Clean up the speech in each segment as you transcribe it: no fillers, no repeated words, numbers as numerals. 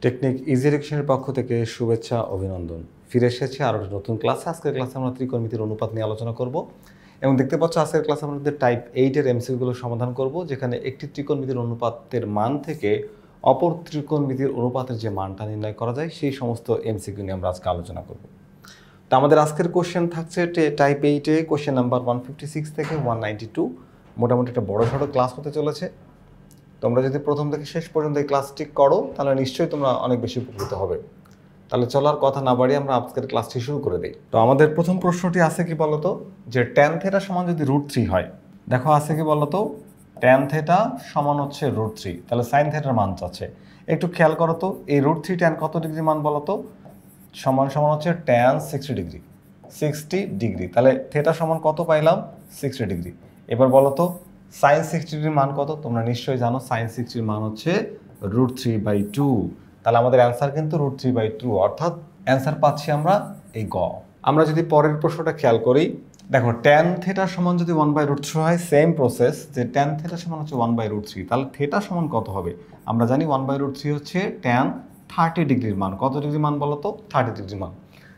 Technique easy এডুকেশনের পক্ষ থেকে শুভেচ্ছা অভিনন্দন। ফিরে এসেছি আরও একটা নতুন ক্লাসে। আজকের ক্লাসে আমরা ত্রিকোণমিতির অনুপাত নিয়ে আলোচনা করব এবং দেখতে পাচ্ছ আজকের ক্লাসে আমাদের টাইপ 8-এর এমসিকিউগুলো সমাধান করব, যেখানে একটি ত্রিকোণমিতির অনুপাতের মান থেকে অপর ত্রিকোণমিতির অনুপাতের যে মানটা নির্ণয় করা যায় সেই সমস্ত এমসিকিউ নিয়ে আমরা আজকে আলোচনা করব। তো আমাদের আজকের কোশ্চেন থাকছে টাইপ 8-এ কোশ্চেন নাম্বার 156 থেকে 192। মোটামুটি একটা বড় সড়ো ক্লাস হতে চলেছে। তোমরা যদি প্রথম থেকে শেষ পর্যন্ত এই ক্লাসটি করো তাহলে নিশ্চয়ই তোমরা অনেক বেশি উপকৃত হবে। তাহলে চলার কথা না বাড়িয়ে আমরা আজকের ক্লাসটি শুরু করে দিই। তো আমাদের প্রথম প্রশ্নটি আছে কি বলতো, যে ট্যান থেটা সমান যদি √3 হয়। দেখো আছে কি বলতো, ট্যান থেটা সমান হচ্ছে √3, তাহলে সাইন থেটার মান চাচ্ছে। একটু খেয়াল করো তো, এই √3 ট্যান কত ডিগ্রি মান বলতো, সমান সমান হচ্ছে ট্যান 60 ডিগ্রি, 60 ডিগ্রি। তাহলে থেটা সমান কত পাইলাম, 60 ডিগ্রি। এবার বলতো সাইন 60 ডিগ্রির মান কত, তোমরা নিশ্চয়ই জানো সাইন 60 মান হচ্ছে √3/2। তাহলে আমাদের অ্যান্সার কিন্তু √3/2, অর্থাৎ অ্যান্সার পাচ্ছি আমরা এই গ। আমরা যদি পরের প্রশ্নটা খেয়াল করি, দেখো ট্যান থেটা সমান যদি 1/√3 হয়, সেম প্রসেস, যে ট্যান থেটা সমান হচ্ছে 1/√3, তাহলে থেটা সমান কত হবে। আমরা জানি 1/√3 হচ্ছে ট্যান 30 ডিগ্রির মান। কত ডিগ্রি মান বলো তো, 30 ডিগ্রি মান।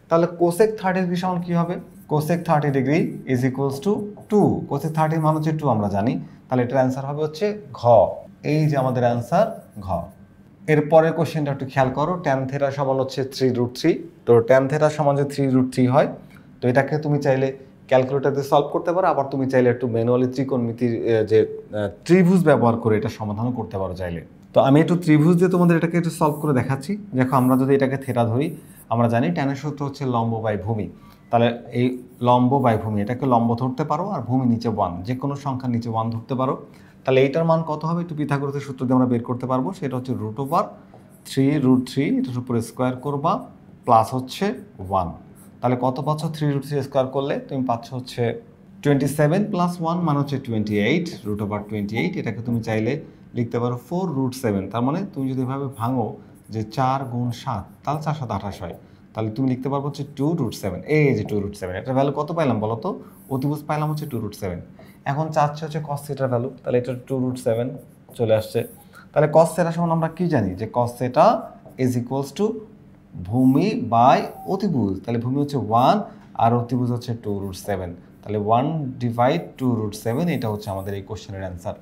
তাহলে কোসেক 30 ডিগ্রি সমান কি হবে, cosec 30 degree is equals two 2। Cosec 30 মান হচ্ছে 2 আমরা জানি, তাহলে এটার অ্যান্সার হবে হচ্ছে ঘ। এই যে আমাদের অ্যান্সার ঘ। এর পরের কোশ্চেনটা একটু খেয়াল করো, ট্যান থেটা সমান হচ্ছে 3√3। তো ট্যান থেটা সমান যে 3√3 হয়, তো এটাকে তুমি চাইলে ক্যালকুলেটরে সলভ করতে পারো, আবার তুমি চাইলে একটু ম্যানুয়ালি ত্রিকোণমিতির যে ত্রিভুজ ব্যবহার করে এটা সমাধানও করতে পারো চাইলে। তো আমি একটু ত্রিভুজ দিয়ে তোমাদের এটাকে একটু সলভ করে দেখাচ্ছি। দেখো আমরা যদি এটাকে থেটা ধরি, আমরা জানি ট্যানের সূত্র হচ্ছে লম্ব বাই ভূমি। তাহলে এই লম্ব বাই ভূমি, এটাকে লম্ব ধরতে পারো আর ভূমি নিচে 1, যে কোনো সংখ্যার নিচে 1 ধরতে পারো। তাহলে এইটার মান কত হবে, একটু পিথাগোরাসের সূত্র দিয়ে আমরা বের করতে পারবো। সেটা হচ্ছে √3√3, এটার উপরে স্কোয়ার করবা, প্লাস হচ্ছে 1। তাহলে কত পাচ্ছ, 3√3 স্কোয়ার করলে তুমি পাচ্ছ হচ্ছে 27 + 1 মানে হচ্ছে 28, √28। এটাকে তুমি চাইলে লিখতে পারো 4√7। তার মানে তুমি যদি এভাবে ভাঙো যে 4 × 7, তাহলে 4 × 7 28 হয়। তাহলে তুমি লিখতে পারবো হচ্ছে 2√7। এই যে 2√7, এটার ভ্যালু কত পাইলাম বলো তো, অতিভুজ পাইলাম হচ্ছে 2√7। এখন চাচ্ছে হচ্ছে cos থিটার ভ্যালু, তাহলে এটা 2√7 চলে আসছে। তাহলে cos থিটা সমান আমরা কি জানি, যে cos theta is equals two ভূমি বাই অতিভুজ। তাহলে ভূমি হচ্ছে 1 আর অতিভুজ হচ্ছে 2√7। তাহলে 1/2√7, এটা হচ্ছে আমাদের এই কোশ্চেনের অ্যান্সার।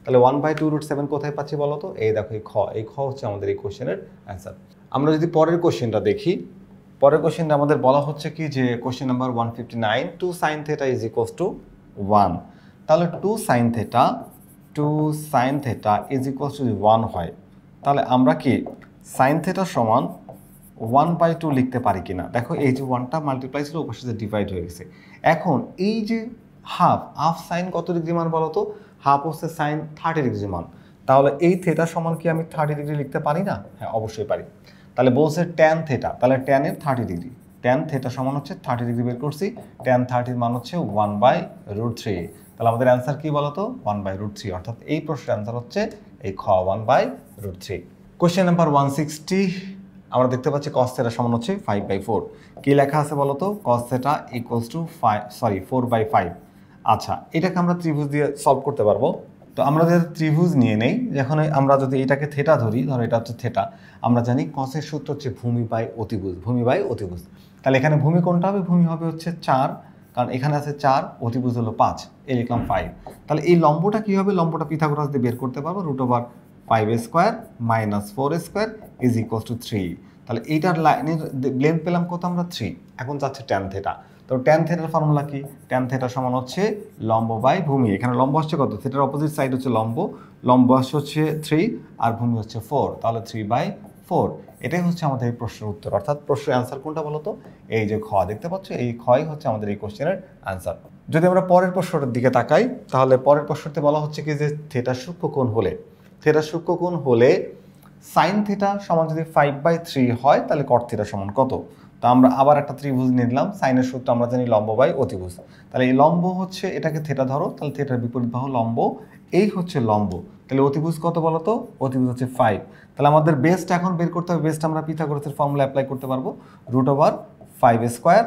তাহলে 1/2√7 কোথায় পাচ্ছি বলো তো, এই দেখো এই খ হচ্ছে আমাদের এই কোশ্চেনের অ্যান্সার। আমরা যদি পরের কোশ্চেনটা দেখি, পরের কোশ্চেনটা আমাদের বলা হচ্ছে কি, যে question number 159, 2 sin θ is equals to 1। তাহলে 2 sin θ ইজ ইকুয়ালস টু 1 হয়, তাহলে আমরা কি sin θ সমান 1/2 লিখতে পারি কিনা। দেখো এই যে 1টা মাল্টিপ্লাই ছিল, ওপাশে যে ডিভাইড হয়ে গেছে। এখন এই যে হাফ সাইন কত ডিগ্রি মান বলো তো, হাফ হচ্ছে সাইন 30 ডিগ্রি মান। তাহলে এই থেটা সমান কি আমি 30 ডিগ্রি লিখতে পারি না? হ্যাঁ, অবশ্যই পারি। তাহলে বলছে ট্যান থেটা, তাহলে ট্যানের 30 ডিগ্রি, ট্যান থেটা সমান হচ্ছে 30 ডিগ্রি বের করছি। ট্যান 30 মান হচ্ছে 1/√3। তাহলে আমাদের অ্যান্সার কি বলতো, 1/√3, অর্থাৎ এই প্রশ্নের অ্যান্সার হচ্ছে এই খ, 1/√3। কোশ্চেন নাম্বার 160, আমরা দেখতে পাচ্ছি cos θ সমান হচ্ছে 5/4। কি লেখা আছে বলতো, cos θ ইকুয়ালস টু 4/5। আচ্ছা, এটাকে আমরা ত্রিভুজ দিয়ে সলভ করতে পারবো। তো আমরা যদি ত্রিভুজ নিয়ে নেই, যখন আমরা যদি এটাকে থেটা ধরি, ধরো এটা হচ্ছে থেটা, আমরা জানি কসের সূত্র হচ্ছে ভূমি বাই অতিভুজ, ভূমি বাই অতিভুজ। তাহলে এখানে ভূমি কোনটা হবে, ভূমি হবে হচ্ছে 4, কারণ এখানে আছে 4, অতিভুজ হলো 5, এই লিখলাম 5। তাহলে এই লম্বটা কি হবে, লম্বটা পিথাগোরাস দিয়ে বের করতে পারবো, √5² - 4² ইজ ইকুয়ালস টু 3। তাহলে এইটার লাইনের লেন্থ পেলাম কত আমরা, 3। এখন যাচ্ছে ট্যান থেটা। তো ট্যান থেটার ফর্মুলা কি, ট্যান থেটা সমান হচ্ছে লম্ব বাই ভূমি। এখানে লম্ব আসছে কত, থেটার অপোজিট সাইড হচ্ছে লম্ব আসছে হচ্ছে 3 আর ভূমি হচ্ছে 4, তাহলে 3/4। এটাই হচ্ছে আমাদের এই প্রশ্নের উত্তর, অর্থাৎ প্রশ্নের অ্যান্সার কোনটা বলতো, এই যে খ দেখতে পাচ্ছ, এই খই হচ্ছে আমাদের এই কোশ্চেনের অ্যান্সার। যদি আমরা পরের প্রশ্নটার দিকে তাকাই, তাহলে পরের প্রশ্নতে বলা হচ্ছে কি, যে থেটা সূক্ষ্মকোণ হলে সাইন থিটা সমান যদি 5/3 হয়, তাহলে কট থিটা সমান কত। তো আমরা আবার একটা ত্রিভুজ নিলাম, সাইনের সূত্র আমরা জানি লম্ব বাই অতিভুজ। তাহলে এই লম্ব হচ্ছে, এটাকে থেটা ধরো, তাহলে থেটার বিপরীত বাহু লম্ব, এই হচ্ছে লম্ব। তাহলে অতিভুজ কত বলো তো, অতিভুজ হচ্ছে 5। তাহলে আমাদের বেস্ট এখন বের করতে হবে, বেস্ট আমরা পিথাগোরাসের ফর্মুলা অ্যাপ্লাই করতে পারবো, √5²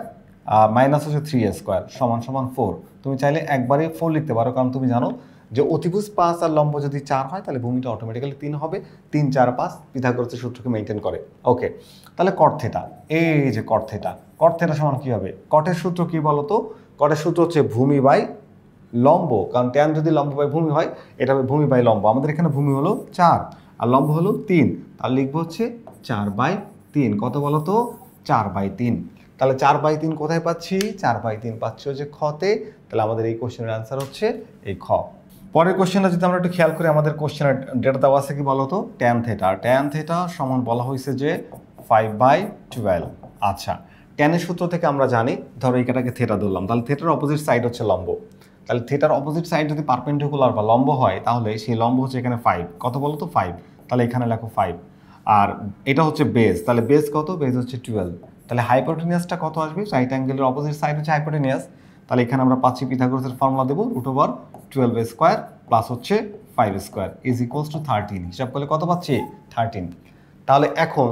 মাইনাস হচ্ছে 3² সমান 4। তুমি চাইলে একবারে 4 লিখতে পারো, কারণ তুমি জানো যে অতিভুজ 5 আর লম্ব যদি 4 হয় তাহলে ভূমিটা অটোমেটিক্যালি 3 হবে। 3 4 5 পিথাগোরাসের সূত্রকে মেনটেন করে। ওকে, তাহলে কট থিটা, এই যে কট থিটা, কট থিটা সমান কি হবে? কটের সূত্র কি বলতো? কটের সূত্র হচ্ছে ভূমি বাই লম্ব, কারণ ট্যান যদি লম্ব বাই ভূমি হয় এটা হবে ভূমি বাই লম্ব। আমাদের এখানে ভূমি হলো 4 আর লম্ব হলো 3, তাহলে লিখবো হচ্ছে 4/3। কত বলতো? 4/3। তাহলে 4/3 কোথায় পাচ্ছি? 4/3 পাচ্ছি হচ্ছে খতে। তাহলে আমাদের এই কোশ্চেনের অ্যান্সার হচ্ছে এই খ। পরের কোশ্চেনটা যদি আমরা একটু খেয়াল করি, আমাদের কোশ্চেনের ডেটা দেওয়া আছে কি বলতো? Tan theta. ট্যান থিটা সমান বলা হয়েছে যে 5/12। আচ্ছা, ট্যানের সূত্র থেকে আমরা জানি, ধরো এইটাকে থিটা ধরলাম, তাহলে থিটার অপোজিট সাইড হচ্ছে লম্ব। তাহলে থিটার অপোজিট সাইড যদি পারপেন্ডিকুলার বা লম্ব হয় তাহলে সেই লম্ব হচ্ছে এখানে 5। কত বলো তো? 5। তাহলে এখানে লেখো 5। আর এটা হচ্ছে বেস, তাহলে বেস কত? বেস হচ্ছে 12। তাহলে হাইপোটেনিয়াসটা কত আসবে? রাইট অ্যাঙ্গেলের অপোজিট সাইড হচ্ছে হাইপোটেনিয়াস। তাহলে এখানে আমরা পাচ্ছি পিথাগোরাসের ফর্মুলা দেবো √12² প্লাস হচ্ছে 5² ইজ ইকুয়ালস টু 13। হিসাব করলে কত পাচ্ছি? 13। তাহলে এখন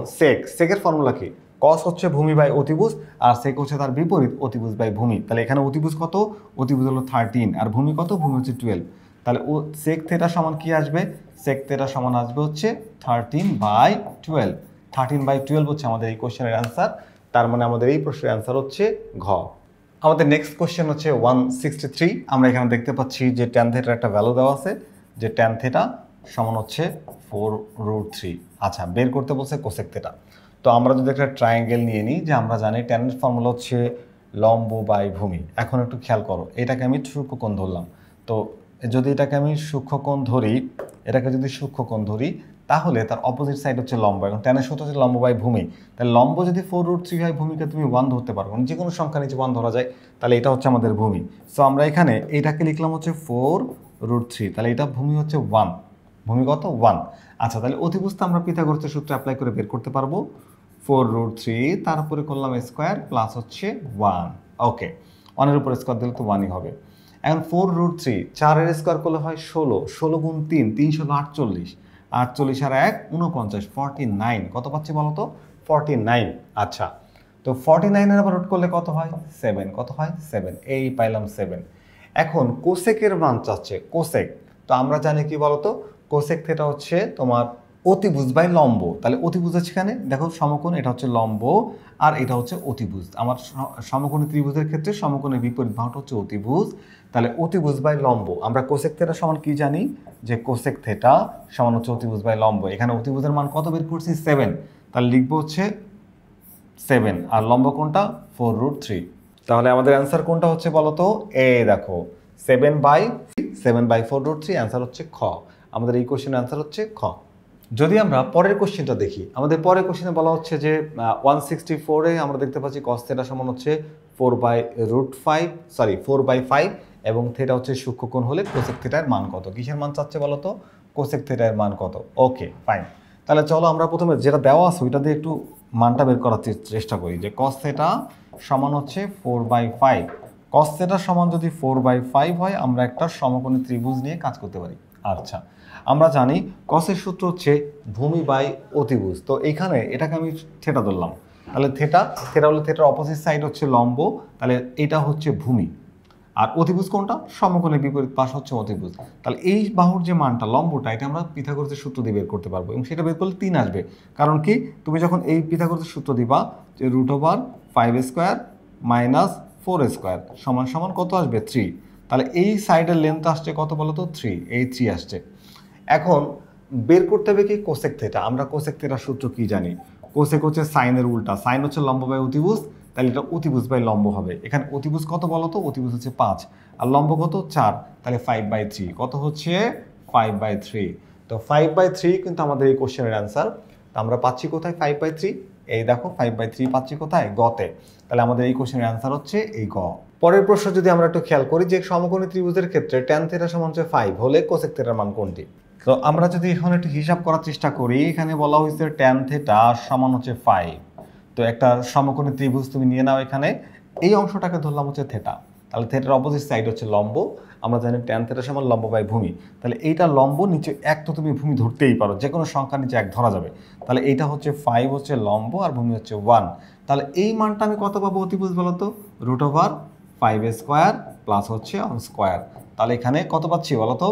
সেকের ফর্মুলা কি? কস হচ্ছে ভূমি বাই অতিভুজ, আর সেক হচ্ছে তার বিপরীত অতিভুজ বাই ভূমি। তাহলে এখানে অতিভুজ কত? অতিভুজ হলো 13 আর ভূমি কত? ভূমি হচ্ছে 12। তাহলে সেক থিটা সমান কি আসবে? সেক থিটা সমান আসবে হচ্ছে 13/12। 13/12 হচ্ছে আমাদের এই কোশ্চেনের অ্যান্সার। তার মানে আমাদের এই প্রশ্নের অ্যান্সার হচ্ছে ঘ। আমাদের নেক্সট কোশ্চেন হচ্ছে 163। আমরা এখানে দেখতে পাচ্ছি যে ট্যান থিটার একটা ভ্যালু দেওয়া আছে, যে ট্যান থিটা সমান হচ্ছে 4√3। আচ্ছা, বের করতে বলছে কোসেক থিটা। তো আমরা যদি একটা ট্রায়াঙ্গেল নিয়ে নিই, যে আমরা জানি ট্যানের ফর্মুলা হচ্ছে লম্ব বাই ভূমি। এখন একটু খেয়াল করো, এটাকে আমি সূক্ষ্মকোণ ধরলাম। তো যদি এটাকে আমি সূক্ষ্মকোণ ধরি, এটাকে যদি সূক্ষ্মকোণ ধরি তাহলে তার অপোজিট সাইড হচ্ছে লম্ব, এবং ট্যানের সূত্র হচ্ছে লম্ব বাই ভূমি। তাহলে লম্ব যদি 4√3 হয়, ভূমিকে তুমি 1 ধরতে পারবো, যে কোনো সংখ্যা নিচে 1 ধরা যায়। তাহলে এটা হচ্ছে আমাদের ভূমি। সো আমরা এখানে এইটাকে লিখলাম হচ্ছে 4√3। তাহলে এটা ভূমি হচ্ছে 1। ভূমি কত? 1। আচ্ছা, তাহলে অতিভুজটা আমরা পিথাগোরাসের সূত্র অ্যাপ্লাই করে বের করতে পারবো। 4√3 তারপরে করলাম স্কোয়ার প্লাস হচ্ছে 1। ওকে, 1-এর উপর স্কোয়ার দিলে তো 1ই হবে। এখন 4√3 4-এর স্কোয়ার করলে হয় 16, 16 গুণ 3 3 48, 48 আর 1 49, 49। কত পাচ্ছি বলো তো? 49। আচ্ছা, তো 49-এর আবার রুট করলে কত হয়? 7। কত হয়? 7। এই পাইলাম 7। এখন কোসেকের মান চাচ্ছে, কোসেক। তো আমরা জানি কি বলতো? কোসেক থিটা হচ্ছে তোমার অতিভুজ বাই লম্ব। তাহলে অতিভুজ আছে এখানে, দেখো সমকোণ, এটা হচ্ছে লম্ব আর এটা হচ্ছে অতিভুজ। আমার সমকোণী ত্রিভুজের ক্ষেত্রে সমকোণের বিপরীত বাহুটা হচ্ছে অতিভুজ। তাহলে অতিভুজ বাই লম্ব, আমরা কোসেক থিটা সমান কি জানি? যে কোসেক থিটা সমান হচ্ছে অতিভুজ বাই লম্ব। এখানে অতিভুজের মান কত বের করছি? 7। তাহলে লিখবো হচ্ছে 7, আর লম্ব কোনটা? 4√3। তাহলে আমাদের অ্যান্সার কোনটা হচ্ছে বলতো? এই দেখো 7/4√3 অ্যান্সার হচ্ছে খ। আমাদের এই কোশ্চেনের অ্যান্সার হচ্ছে খ। যদি আমরা পরের কোশ্চেনটা দেখি, আমাদের পরের কোশ্চেনে বলা হচ্ছে যে 164-এ আমরা দেখতে পাচ্ছি কস থিটা সমান হচ্ছে 4/5 এবং থিটা হচ্ছে সূক্ষ্মকোণ হলে কোসেক থিটার মান কত? কিসের মান চাচ্ছে বলতো? কোসেক থিটার মান কত? ওকে, ফাইন। তাহলে চলো আমরা প্রথমে যেটা দেওয়া আছে ওইটা দিয়ে একটু মানটা বের করার চেষ্টা করি, যে কস থিটা সমান হচ্ছে 4/5। কস থিটা সমান যদি 4/5 হয়, আমরা একটা সমকোণী ত্রিভুজ নিয়ে কাজ করতে পারি। আচ্ছা, আমরা জানি কসের সূত্র হচ্ছে ভূমি বাই অতিভুজ। তো এইখানে এটাকে আমি থিটা ধরলাম, তাহলে থিটা হলে থিটার অপোজিট সাইড হচ্ছে লম্ব, তাহলে এটা হচ্ছে ভূমি। আর অতিভুজ কোনটা? সমকোণের বিপরীত পাশ হচ্ছে অতিভুজ। তাহলে এই বাহুর যে মানটা, লম্বটা, এটা আমরা পিথাগোরাসের সূত্র দিয়ে বের করতে পারবো, এবং সেটা বের করলে 3 আসবে। কারণ কি? তুমি যখন এই পিথাগোরাসের সূত্র দিবা যে √5² মাইনাস 4² সমান সমান কত আসবে? 3। তাহলে এই সাইডের লেন্থ আসছে কত বলো তো? 3। এই 3 আসছে। এখন বের করতে হবে কি? Cosec theta. আমরা কোসেক থিটার সূত্র কি জানি? কোসেক হচ্ছে সাইনের উল্টা, সাইন হচ্ছে লম্ব বাই অতিভুজ। তাহলে এটা অতিভুজ বাই লম্ব হবে। এখানে অতিভুজ কত বলো তো? অতিভুজ হচ্ছে 5 আর লম্ব কত? 4। তাহলে 5/3 কত হচ্ছে? 5/3। তো 5/3 কিন্তু আমাদের এই কোশ্চেনের অ্যান্সার। তো আমরা পাচ্ছি কোথায় 5/3? এই দেখো 5/3 পাচ্ছি কোথায়? গতে। তাহলে আমাদের এই কোশ্চেনের অ্যান্সার হচ্ছে এই গ। পরের প্রশ্ন যদি আমরা একটু খেয়াল করি, যে সমকোণী ত্রিভুজের ক্ষেত্রে ট্যান থিটা সমান হচ্ছে 5 হলে কোসেক থিটার মান কোনটি? তো আমরা যদি এখন একটু হিসাব করার চেষ্টা করি, এখানে বলা হয়েছে ট্যান থিটা সমান হচ্ছে 5। তো একটা সমকোণী ত্রিভুজ তুমি নিয়ে নাও, এখানে এই অংশটাকে ধরলাম হচ্ছে থিটা। তাহলে থিটার অপোজিট সাইড হচ্ছে লম্ব। আমরা জানি ট্যান থিটা সমান লম্ব বাই ভূমি। তাহলে এইটা লম্ব, নিচে 1 তো তুমি ভূমি ধরতেই পারো, যে কোনো সংখ্যার নিচে 1 ধরা যাবে। তাহলে এইটা হচ্ছে 5 হচ্ছে লম্ব আর ভূমি হচ্ছে 1। তাহলে এই মানটা আমি কত পাবো অতিভুজ বলো তো? √5² প্লাস হচ্ছে 1²। তাহলে এখানে কত পাচ্ছি বলো তো,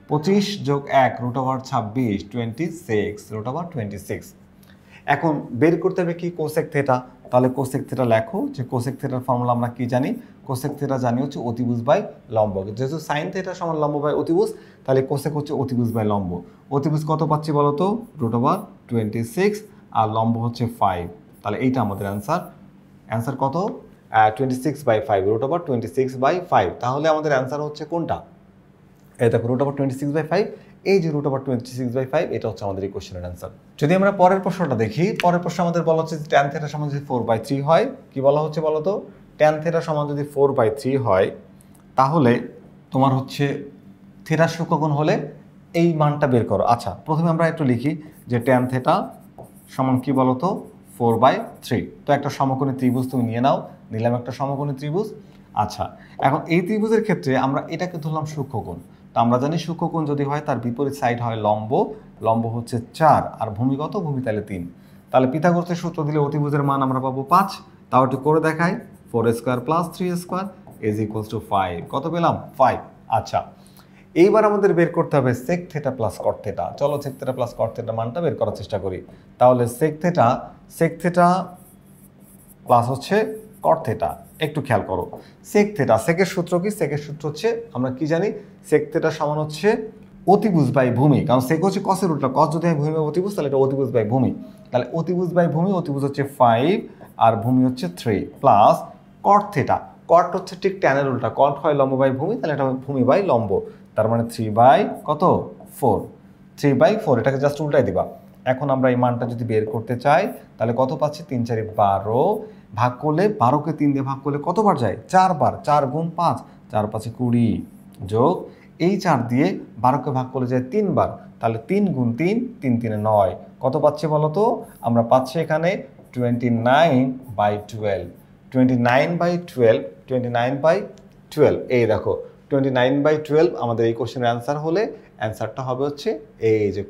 25 যোগ 1 √26, 26 √26। এখন বের করতে হবে কি কোসেক থেটা, তাহলে কোসেক থেটা লেখো, যে কোসেক থেটার ফর্মুলা আমরা কি জানি, কোসেক থেটা জানি হচ্ছে অতিভুজ বাই লম্ব, যেহেতু সাইন থেটা সমান লম্ব বাই অতিভুজ, তাহলে কোসেক হচ্ছে অতিভুজ বাই লম্ব। অতিভুজ কত পাচ্ছি বলো তো, √26 আর লম্ব হচ্ছে 5, তাহলে এইটা আমাদের অ্যান্সার কত, 26/5, √26/5। তাহলে আমাদের অ্যান্সার হচ্ছে কোনটা, এই দেখো √26/5, এই যে √26/5, এটা হচ্ছে আমাদের এই কোশ্চেনের অ্যান্সার। যদি আমরা পরের প্রশ্নটা দেখি, পরের প্রশ্ন আমাদের বলা হচ্ছে tan θ সমান যদি 4/3 হয়, কি বলা হচ্ছে বলো তো, tan θ সমান যদি 4/3 হয়, তাহলে তোমার হচ্ছে থেটার সূক্ষ্মকোণ হলে এই মানটা বের করো। আচ্ছা, প্রথমে আমরা একটু লিখি যে tan θ সমান কি বলো তো, 4/3। তো একটা সমকোণী ত্রিভুজ তুমি নিয়ে নাও, নিলাম একটা সমকোণী ত্রিভুজ। আচ্ছা, এখন এই ত্রিভুজের ক্ষেত্রে আমরা এটাকে ধরলাম সূক্ষ্মকোণ। তো আমরা জানি সূক্ষ্মকোণ যদি হয় তার বিপরীত সাইড হয় লম্ব, লম্ব হচ্ছে 4 আর ভূমি কত, ভূমি তাহলে 3। তাহলে পিথাগোরাসের সূত্র দিলে অতিভুজের মান আমরা পাবো 5। তাও একটু করে দেখাই, 4² + 3² = 5। কত পেলাম, 5। আচ্ছা, এইবার আমাদের বের করতে হবে sec θ + cot θ। চলো sec θ + cot θ মানটা বের করার চেষ্টা করি। তাহলে sec θ প্লাস হচ্ছে cot θ, একটু খেয়াল করো। sec θ, সেকের সূত্র কি, সেকের সূত্র হচ্ছে আমরা কি জানি, sec θ সমান হচ্ছে অতিভুজ বাই ভূমি, কারণ sec হচ্ছে cos-এর উল্টা, cos যদি হয় ভূমি বা অতিভুজ, তাহলে এটা অতিভুজ বাই ভূমি। তাহলে অতিভুজ বাই ভূমি, অতিভুজ হচ্ছে 5 আর ভূমি হচ্ছে 3, প্লাস cot θ, cot হচ্ছে ঠিক tan-এর উল্টা, cot হয় লম্ব বাই ভূমি, তাহলে এটা ভূমি বাই লম্ব, তার মানে 3/4, 3/4, এটাকে জাস্ট উল্টাই দিবা। এখন আমরা এই মানটা যদি বের করতে চাই, তাহলে কত পাচ্ছি, 3 × 4 = 12, ভাগ করলে 12কে 3 দিয়ে ভাগ করলে কতবার যায়, 4 বার, 4 × 5, 4 × 5 = 20, যোগ এই 4 দিয়ে 12কে ভাগ করলে যায় 3 বার, তাহলে 3 × 3, 3 × 3 = 9। কত পাচ্ছি বলো তো, আমরা পাচ্ছি এখানে 29/12, 29/12, এই দেখো 29/12 আমাদের এই কোশ্চেনের অ্যান্সার হলে অ্যান্সারটা হবে হচ্ছে এই যে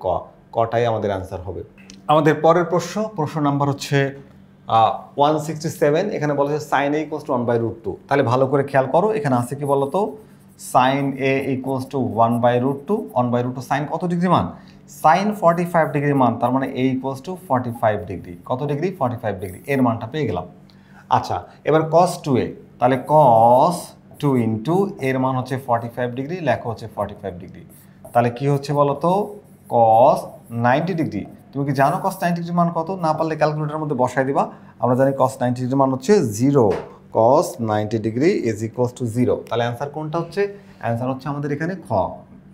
কটাই আমাদের অ্যান্সার হবে। আমাদের পরের প্রশ্ন নাম্বার হচ্ছে 167। এখানে বলা হচ্ছে sin a = 1/√2। তাহলে ভালো করে খেয়াল করো, এখানে আছে কি বলো তো, sin a = 1/√2, 1/√2 sin কত ডিগ্রি মান, sin 45 ডিগ্রি মান, তার মানে a = 45 ডিগ্রি, কত ডিগ্রি, 45 ডিগ্রি, এর মানটা পেয়ে গেলাম। আচ্ছা, এবার cos 2a, তাহলে cos 2 * এর মান হচ্ছে 45 ডিগ্রি, লেখা হচ্ছে 45 ডিগ্রি, তাহলে কি হচ্ছে বলো তো, cos 90 ডিগ্রি। তুমি কি জানো cos 90 ডিগ্রির মান কত, না পারলে ক্যালকুলেটরের মধ্যে বসাই দিবা। আমরা জানি cos 90 ডিগ্রির মান হচ্ছে 0, cos 90 ডিগ্রি = 0। তাহলে অ্যান্সার কোনটা হচ্ছে, অ্যান্সার হচ্ছে আমাদের এখানে খ,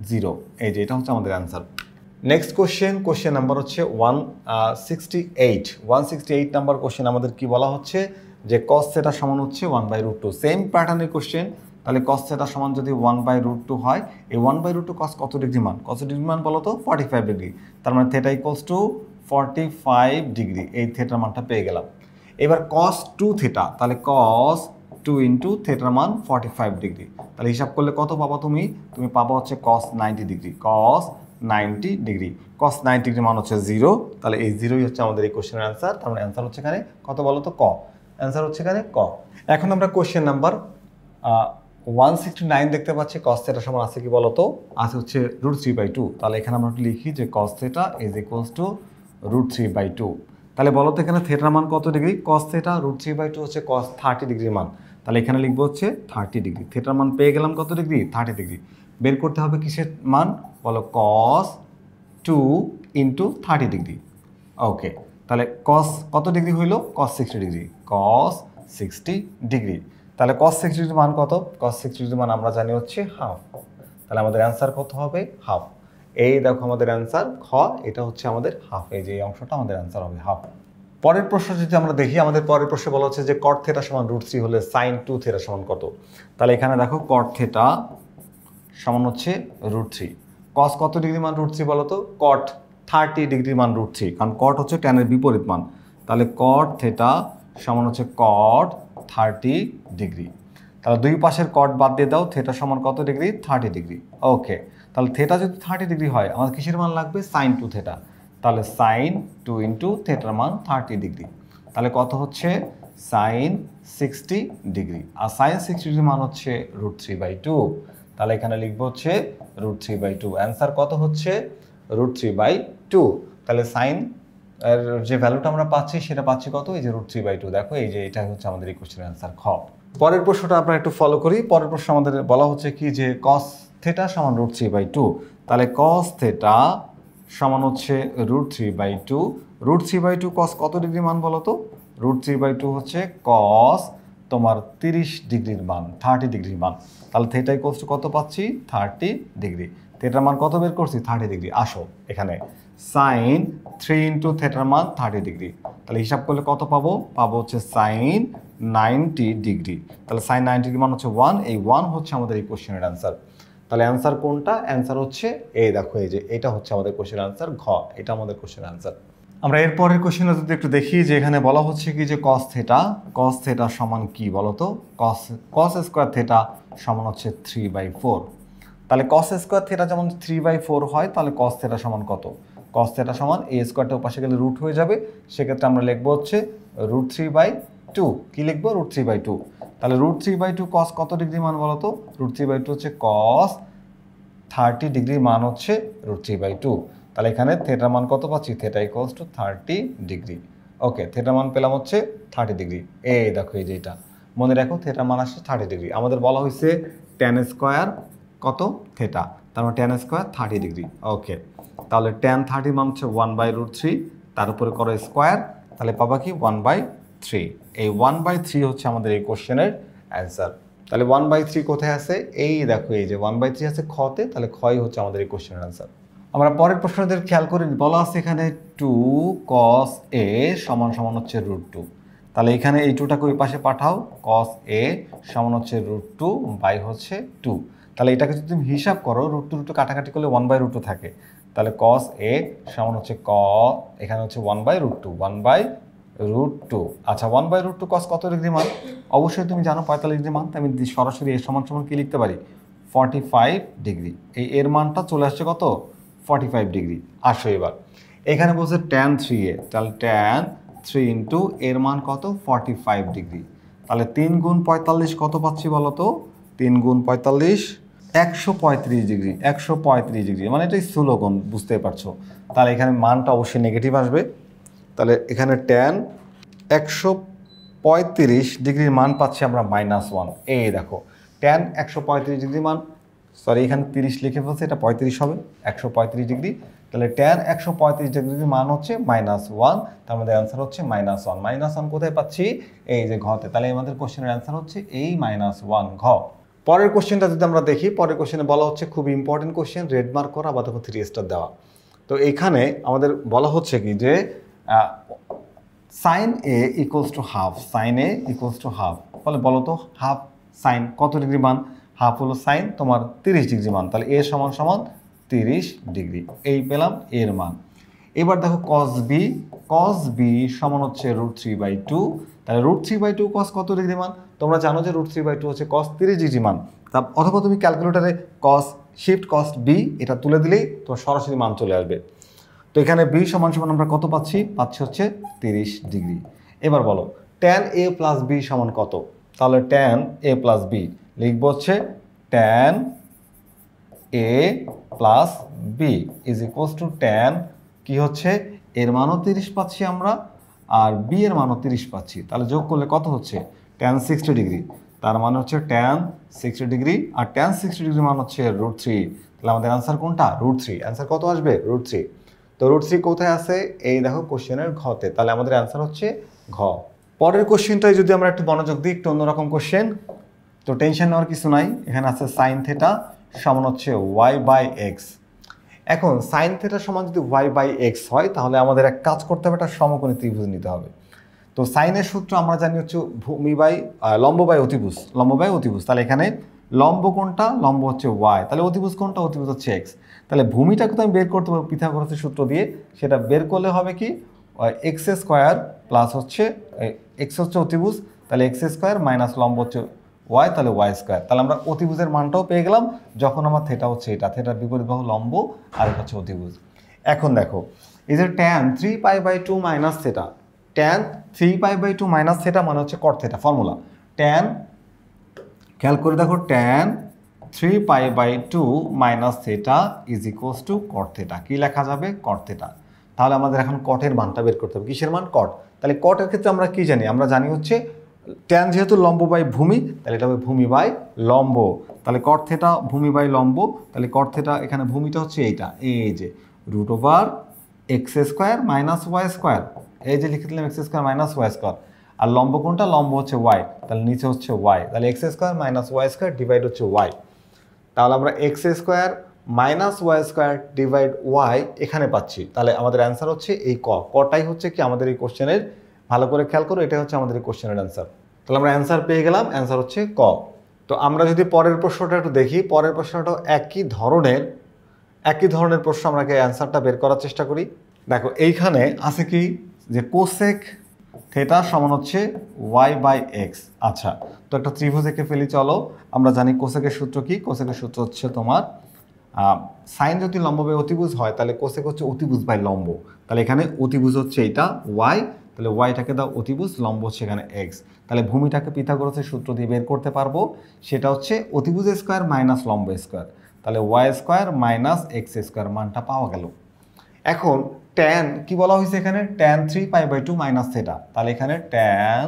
0। এই যে এটা হচ্ছে আমাদের অ্যান্সার। নেক্সট কোশ্চেন নাম্বার হচ্ছে 168 নাম্বার কোশ্চেন। আমাদের কি বলা হচ্ছে যে cos θ সমান হচ্ছে 1/√2, সেম প্যাটার্নের কোশ্চেন। তাহলে cos θ সমান যদি 1/√2 হয়, এই 1/√2 cos কত ডিগ্রি মান, কত ডিগ্রি মান বলো তো, 45 ডিগ্রি, তার মানে θ = 45 ডিগ্রি, এই থেটার মানটা পেয়ে গেলাম। এবার cos 2θ, তাহলে cos 2 * থেটার মান 45 ডিগ্রি, তাহলে হিসাব করলে কত পাবা তুমি পাবা হচ্ছে cos 90 degree, cos 90 degree, cos 90 degree মান হচ্ছে 0, তাহলে এই 0ই হচ্ছে আমাদের এই কোশ্চেনের অ্যান্সার। তার মানে অ্যান্সার হচ্ছে এখানে কত বলো তো, ক, অ্যান্সার হচ্ছে এখানে ক। এখন আমরা কোশ্চেন নাম্বার 169 দেখতে পাচ্ছি। cos θ সমান আছে কি বলো তো, আছে হচ্ছে √3/2। তাহলে এখানে আমরা লিখি যে cos θ = √3/2। তাহলে বলো তো এখানে থেটার মান কত ডিগ্রি, cos θ √3/2 হচ্ছে cos 30 ডিগ্রির মান, তাহলে এখানে লিখবো হচ্ছে 30 ডিগ্রি। থেটার মান পেয়ে গেলাম কত ডিগ্রি, 30 ডিগ্রি। বের করতে হবে কিসের মান বলো, cos 2 * 30 ডিগ্রি। ওকে, তাহলে cos কত ডিগ্রি হইল, cos 60 ডিগ্রি, cos 60 ডিগ্রি। তাহলে cos 60 ডিগ্রির মান কত, cos 60 ডিগ্রির মান আমরা জানি হচ্ছে হাফ। তাহলে আমাদের অ্যান্সার কত হবে, হাফ। এই দেখো আমাদের অ্যান্সার খ, এটা হচ্ছে আমাদের হাফ, এই যে এই অংশটা আমাদের অ্যান্সার হবে হাফ। পরের প্রশ্ন যদি আমরা দেখি, আমাদের পরের প্রশ্নে বলা হচ্ছে যে cot θ সমান √3 হলে sin 2θ সমান কত। তাহলে এখানে দেখো cot θ সমান হচ্ছে √3, cos কত ডিগ্রি মান √3 বলো তো, cot 30 ডিগ্রি মান √3, কারণ cot হচ্ছে tan এর বিপরীত মান। তাহলে cot θ সমান হচ্ছে cot 30 ডিগ্রি। তাহলে দুই পাশের cot বাদ দিয়ে দাও, θ সমান কত ডিগ্রি, 30 ডিগ্রি। ওকে, তাহলে θ যদি 30 ডিগ্রি হয়, আমাদের কিসের মান লাগবে, sin 2θ। তাহলে sin 2 * থেটার মান 30 ডিগ্রি, তাহলে কত হচ্ছে sin 60 ডিগ্রি, আর sin 60 ডিগ্রি মান হচ্ছে √3/2। তাহলে এখানে লিখবো হচ্ছে √3/2। অ্যান্সার কত হচ্ছে √3/2। তাহলে সাইন এর যে ভ্যালুটা আমরা পাচ্ছি সেটা পাচ্ছি কত, এই যে √3/2। দেখো এই যে এটা হচ্ছে আমাদের এই কোশ্চেনের অ্যান্সার খ। পরের প্রশ্নটা আমরা একটু ফলো করি। পরের প্রশ্ন আমাদের বলা হচ্ছে কি যে cos θ সমান √3/2। তাহলে cos θ সমান হচ্ছে √3/2। √3/2 cos কত ডিগ্রি মান বলো তো? √3/2 হচ্ছে cos তোমার 30 ডিগ্রির মান, 30 ডিগ্রির মান। তাহলে থিটা ইকুয়ালস টু কত পাচ্ছি? 30 ডিগ্রি। থিটার মান কত বের করছি? 30 ডিগ্রি। আসো এখানে সাইন 3 ইন্টু থিটার মান 30 ডিগ্রি। তাহলে হিসাব করলে কত পাবো? পাবো হচ্ছে সাইন 90 ডিগ্রি। তাহলে সাইন 90 ডিগ্রি মান হচ্ছে 1। এই 1 হচ্ছে আমাদের এই কোশ্চেনের অ্যান্সার। তাহলে অ্যান্সার কোনটা? অ্যান্সার হচ্ছে এই দেখো, এই যে এটা হচ্ছে আমাদের কোশ্চেনের অ্যান্সার ঘ। এটা আমাদের কোশ্চেনের অ্যান্সার। আমরা এরপরের কোশ্চেনটা যদি একটু দেখি যে এখানে বলা হচ্ছে কি যে cos θ সমান কি বলতো? cos স্কয়ার θ সমান হচ্ছে 3/4। তাহলে cos স্কয়ার θ যেমন 3/4 হয়, তাহলে cos θ সমান কত? cos θ সমান a স্কয়ারটা পাশে গেলে রুট হয়ে যাবে, সেক্ষেত্রে আমরা লিখবো হচ্ছে √3/2। কি লিখবো? √3/2। তাহলে √3/2 cos কত ডিগ্রি মান বলতো? √3/2 হচ্ছে cos 30 ডিগ্রির মান হচ্ছে √3/2। তাহলে এখানে থেটার মান কত পাচ্ছি? Theta equals to 30 degree. Okay, থেটার মান পেলাম হচ্ছে 30 ডিগ্রি। এই দেখো এই যে এটা মনে রাখো, থেটার মান আসছে 30 ডিগ্রি। আমাদের বলা হয়েছে tan স্কয়ার কত? থেটা। তার মানে tan স্কয়ার 30 ডিগ্রি। ওকে, তাহলে tan 30 মান হচ্ছে 1/√3, তার উপরে করো স্কয়ার, তাহলে পাবা কি 1/3। এই 1/3 হচ্ছে আমাদের এই কোশ্চেনের অ্যান্সার। তাহলে 1/3 কোথায় আছে? এই দেখো এই যে 1/3 আছে খতে, তাহলে খই হচ্ছে আমাদের এই কোশ্চেনের অ্যান্সার। আমরা পরের প্রশ্নদের খেয়াল করে বলা আছে এখানে 2 cos a সমান সমান হচ্ছে √2। তাহলে এখানে এই 2টাকে ওই পাশে পাঠাও, cos a সমান হচ্ছে √2 বাই হচ্ছে 2। তাহলে এটাকে যদি তুমি হিসাব করো, √2 কাটাকাটি করলে 1/√2 থাকে। তাহলে cos a সমান হচ্ছে এখানে হচ্ছে 1/√2, 1/√2। আচ্ছা, 1/√2 cos কত ডিগ্রি মান? অবশ্যই তুমি জানো 45 ডিগ্রি মান। আমি সরাসরি এর সমান সমান কি লিখতে পারি? 45 ডিগ্রি। এই এর মানটা চলে আসছে কত? 45 ডিগ্রি। আসো এবার এখানে বলছে tan 3a, তাহলে tan 3 ইন্টু এর মান কত? 45 ডিগ্রি। তাহলে 3 গুণ 45 কত পাচ্ছি বলো তো? 3 গুণ 45 135 ডিগ্রি। 135 ডিগ্রি মানে এটাই স্থূলকোণ, বুঝতে পারছো। তাহলে এখানে মানটা অবশ্যই নেগেটিভ আসবে। তাহলে এখানে tan 135 ডিগ্রির মান পাচ্ছি আমরা -1। এই দেখো tan 135 ডিগ্রি মান, সরি এখানে 30 লিখে ফেলছে, এটা 35 হবে, 135 ডিগ্রি। তাহলে tan 135 ডিগ্রির মান হচ্ছে -1। তার মধ্যে অ্যান্সার হচ্ছে -1। -1 কোথায় পাচ্ছি? এই যে ঘতে। তাহলে আমাদের কোশ্চেনের অ্যান্সার হচ্ছে এই -1 ঘ। পরের কোশ্চেনটা যদি আমরা দেখি, পরের কোশ্চেনে বলা হচ্ছে খুব ইম্পর্টেন্ট কোশ্চেন, রেড মার্ক করা বা দেখো 3 স্টার দেওয়া। তো এখানে আমাদের বলা হচ্ছে কি যে sin a equals to half, sin a equals to half. তাহলে বলো তো হাফ সাইন কত ডিগ্রি মান? হাফ হলো সাইন তোমার 30 ডিগ্রি মান। তাহলে a সমান সমান 30 ডিগ্রি। এই পেলাম এর মান। এবার দেখো cos b সমান হচ্ছে √3/2। তাহলে √3/2 cos কত ডিগ্রি মান? তোমরা জানো যে √3/2 হচ্ছে cos 30 ডিগ্রি মান। অথবা তুমি ক্যালকুলেটারে শিফট cos b এটা তুলে দিলেই তোমার সরাসরি মান চলে আসবে। তো এখানে b সমান সমান আমরা কত পাচ্ছি? পাচ্ছি হচ্ছে 30 ডিগ্রি। এবার বলো tan a প্লাস b সমান কত? তাহলে tan a প্লাস b লিখবো হচ্ছে tan a plus b is equals two tan কি হচ্ছে? এর মানও 30 পাচ্ছি আমরা, আর b এর মানও 30 পাচ্ছি। তাহলে যোগ করলে কত হচ্ছে? tan 60 degree. তার মানে হচ্ছে tan 60 ডিগ্রি, আর tan 60 ডিগ্রি মান হচ্ছে √3। তাহলে আমাদের অ্যান্সার কোনটা? √3। অ্যান্সার কত আসবে? √3। তো √3 কোথায় আছে? এই দেখো কোশ্চেনের ঘতে। তাহলে আমাদের অ্যান্সার হচ্ছে ঘ। পরের কোশ্চেনটাই যদি আমরা একটু মনোযোগ দিই, একটু অন্যরকম কোশ্চেন। তো টেনশন নেওয়ার কিছু নাই। এখানে আছে sin θ সমান হচ্ছে y/x। এখন sin θ সমান যদি y/x হয়, তাহলে আমাদের এক কাজ করতে হবে, একটা সমকোণী ত্রিভুজ নিতে হবে। তো সাইনের সূত্র আমরা জানি হচ্ছে লম্ব বাই অতিভুজ, লম্ব বাই অতিভুজ। তাহলে এখানে লম্ব কোনটা? লম্ব হচ্ছে y। তাহলে অতিভুজ কোনটা? অতিভুজ হচ্ছে x। তাহলে ভূমিটাকে তো আমি বের করতে পারবো পিথাগোরাসের সূত্র দিয়ে। সেটা বের করলে হবে কি? x² প্লাস হচ্ছে x হচ্ছে অতিভুজ, তাহলে x² মাইনাস লম্ব হচ্ছে y, তাহলে y²। তাহলে আমরা অতিভুজের মানটাও পেয়ে গেলাম, যখন আমার থেটা হচ্ছে এটা, থেটার বিপরীত বাহু লম্ব, আর এটা হচ্ছে অতিভুজ। এখন দেখো এই যে tan 3π/2 minus theta, tan 3π/2 minus theta মানে হচ্ছে cot থেটা। ফর্মুলা tan, খেয়াল করে দেখো tan 3π/2 minus theta is equals to cot theta. কী লেখা যাবে? Cot theta. তাহলে আমাদের এখন কটের মানটা বের করতে হবে। কিসের মান? কট। তাহলে কটের ক্ষেত্রে আমরা কি জানি? আমরা জানি হচ্ছে ট্যান যেহেতু লম্ব বাই ভূমি, তাহলে এটা হবে ভূমি বাই লম্ব। তাহলে কট থেটা ভূমি বাই লম্ব। তাহলে কট থেটা এখানে ভূমিটা হচ্ছে এইটা, এই যে √x² মাইনাস y²। এই যে লিখে দিলাম x² মাইনাস y²। আর লম্ব কোনটা? লম্ব হচ্ছে y, তাহলে নিচে হচ্ছে y। তাহলে x² মাইনাস y² ডিভাইড হচ্ছে y। তাহলে আমরা x² minus y² divide y এখানে পাচ্ছি। তাহলে আমাদের অ্যান্সার হচ্ছে এই কটাই হচ্ছে কি আমাদের এই কোশ্চেনের, ভালো করে খেয়াল করো, এটাই হচ্ছে আমাদের এই কোশ্চেনের অ্যান্সার। তাহলে আমরা অ্যান্সার পেয়ে গেলাম, অ্যান্সার হচ্ছে ক। তো আমরা যদি পরের প্রশ্নটা একটু দেখি, পরের প্রশ্নটাও একই ধরনের প্রশ্ন, আমরা অ্যান্সারটা বের করার চেষ্টা করি। দেখো এইখানে আছে কি যে কোসেক থেটা সমান হচ্ছে y/x। আচ্ছা, তো একটা ত্রিভুজ এঁকে ফেলি, চলো। আমরা জানি কোসেকের সূত্র কি? কোসেকের সূত্র হচ্ছে তোমার সাইন যদি লম্ব বাই অতিভুজ হয় তাহলে কোসেক হচ্ছে অতিভুজ বাই লম্ব। তাহলে এখানে অতিভুজ হচ্ছে এইটা y, তাহলে ওয়াইটাকে দাও অতিভুজ, লম্ব হচ্ছে এখানে x। তাহলে ভূমিটাকে পিথাগোরাসের সূত্র দিয়ে বের করতে পারবো, সেটা হচ্ছে অতিভুজ স্কোয়ার মাইনাস লম্ব স্কোয়ার। তাহলে y² মাইনাস x² মানটা পাওয়া গেল। এখন ট্যান কি বলা হয়েছে এখানে? Tan 3π/2 minus theta. তাহলে এখানে ট্যান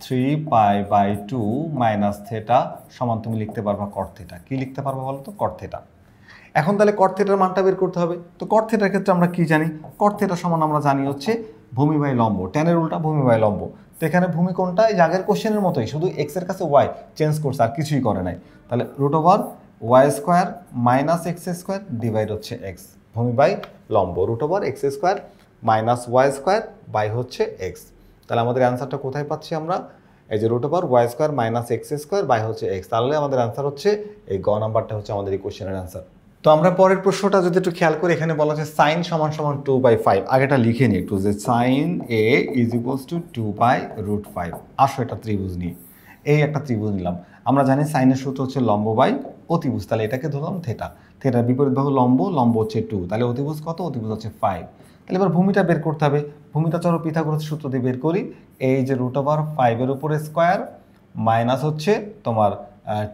3π/2 মাইনাস থেটা সমান তুমি লিখতে পারবা কট থেটা। কি লিখতে পারবা বলো তো? কট থেটা। এখন তাহলে কট থেটার মানটা বের করতে হবে। তো কট থেটার ক্ষেত্রে আমরা কি জানি? কট থেটা সমান আমরা জানি হচ্ছে ভূমি বাই লম্ব। ট্যানের উল্টা ভূমি বাই লম্ব। তো এখানে ভূমি কোনটা? এই আগের কোশ্চেনের মতোই, শুধু x এর কাছে y চেঞ্জ করছে, আর কিছুই করে নাই। তাহলে √y² মাইনাস x² ডিভাইড হচ্ছে x, ভূমি বাই লম্ব। √x² মাইনাস y² বাই হচ্ছে x। তাহলে আমাদের অ্যান্সারটা কোথায় পাচ্ছি আমরা? এই যে √y² মাইনাস x² বাই হচ্ছে x। তাহলে আমাদের অ্যান্সার হচ্ছে এই গ নাম্বারটা হচ্ছে আমাদের এই কোশ্চেনের অ্যান্সার। তো আমরা পরের প্রশ্নটা যদি একটু খেয়াল করি, এখানে বলা হচ্ছে সাইন সমান সমান 2/5। আগেটা লিখে নিই একটু, যে sine a is equals to 2/√5। আসো এটা ত্রিভুজ নিই, এই একটা ত্রিভুজ নিলাম। আমরা জানি সাইনের সূত্র হচ্ছে লম্ব বাই অতিভুজ। তাহলে এটাকে ধরলাম থেটা। থেটার বিপরীত বাহু লম্ব, লম্ব হচ্ছে 2। তাহলে অতিভুজ কত? অতিভুজ হচ্ছে 5। তাহলে এবার ভূমিটা বের করতে হবে। ভূমিটা চলো পিথাগোরাসের সূত্র দিয়ে বের করি। এই যে √5 এর উপরে স্কোয়ার মাইনাস হচ্ছে তোমার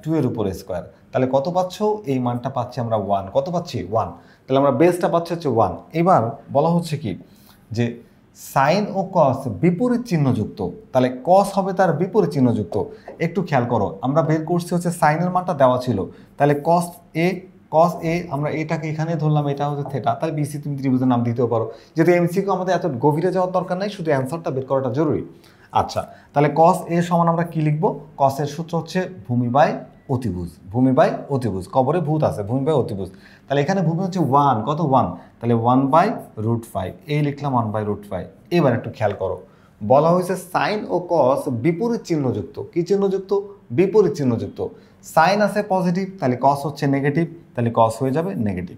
2 এর উপরে স্কোয়ার। তাহলে কত পাচ্ছ? এই মানটা পাচ্ছি আমরা 1। কত পাচ্ছি? 1। তাহলে আমরা বেসটা পাচ্ছি হচ্ছে 1। এবার বলা হচ্ছে কি যে সাইন ও কস বিপরীত চিহ্নযুক্ত। তাহলে কস হবে তার বিপরীত চিহ্নযুক্ত। একটু খেয়াল করো, আমরা বের করছি হচ্ছে সাইনের মানটা দেওয়া ছিল। তাহলে কস এ আমরা এটাকে এখানে ধরলাম, এটা হচ্ছে থেটা। তাহলে বিসি তুমি ত্রিভুজের নাম দিতেও পারো। যেহেতু এমসিকিউ আমাদের এত গভীরে যাওয়ার দরকার নাই, শুধু অ্যান্সারটা বের করাটা জরুরি। আচ্ছা, তাহলে কস এ সমান আমরা কি লিখবো? কসের সূত্র হচ্ছে ভূমি বাই অতিভুজ। ভূমি বাই অতিভুজ, কবরে ভূত আছে, ভূমি বাই অতিভুজ। তাহলে এখানে ভূমি হচ্ছে 1। কত? 1। তাহলে 1/√5, এই লিখলাম 1/√5। এবার একটু খেয়াল করো, বলা হয়েছে সাইন ও কস বিপরীত চিহ্নযুক্ত। কি চিহ্নযুক্ত? বিপরীত চিহ্নযুক্ত। সাইন আছে পজিটিভ, তাহলে কস হচ্ছে নেগেটিভ, তাহলে কস হয়ে যাবে নেগেটিভ।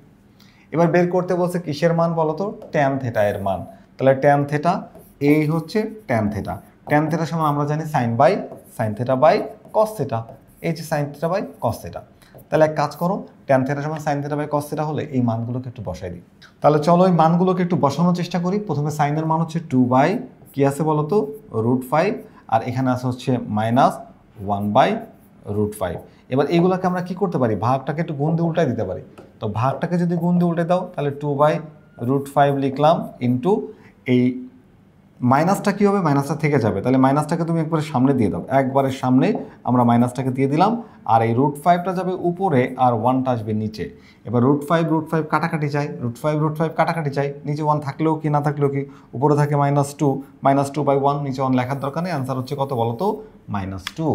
এবার বের করতে বলছে কিসের মান বলো তো? ট্যান থেটা এর মান। তাহলে ট্যান থেটা এই হচ্ছে ট্যান থেটা। ট্যান থেটা সমান আমরা জানি sine theta by cos theta. এই যে sine theta by cos theta. তাহলে এক কাজ করো, ট্যান থেটা সমান sine theta by cos theta হলে এই মানগুলোকে একটু বসাই দিই। তাহলে চলো এই মানগুলোকে একটু বসানোর চেষ্টা করি। প্রথমে সাইনের মান হচ্ছে 2 কি আছে বলো তো? √5। আর এখানে আছে হচ্ছে মাইনাস 1/√5। এবার এইগুলোকে আমরা কি করতে পারি? ভাগটাকে একটু গুণ দিয়ে উল্টাই দিতে পারি। তো ভাগটাকে যদি গুণ দিয়ে উল্টে দাও, তাহলে 2/√5 লিখলাম ইন্টু এই মাইনাসটা কী হবে? মাইনাসটা থেকে যাবে। তাহলে মাইনাসটাকে তুমি একবারে সামনে দিয়ে দাও, একবারে সামনে আমরা মাইনাসটাকে দিয়ে দিলাম। আর এই √5টা যাবে উপরে, আর 1টা আসবে নিচে। এবার √5 কাটাকাটি চাই, √5 কাটাকাটি চাই। নিচে 1 থাকলেও কি না থাকলেও কি, উপরে থাকে -2, -2/1, নিচে 1 লেখার দরকার নেই। অ্যান্সার হচ্ছে কত বলো তো? -2।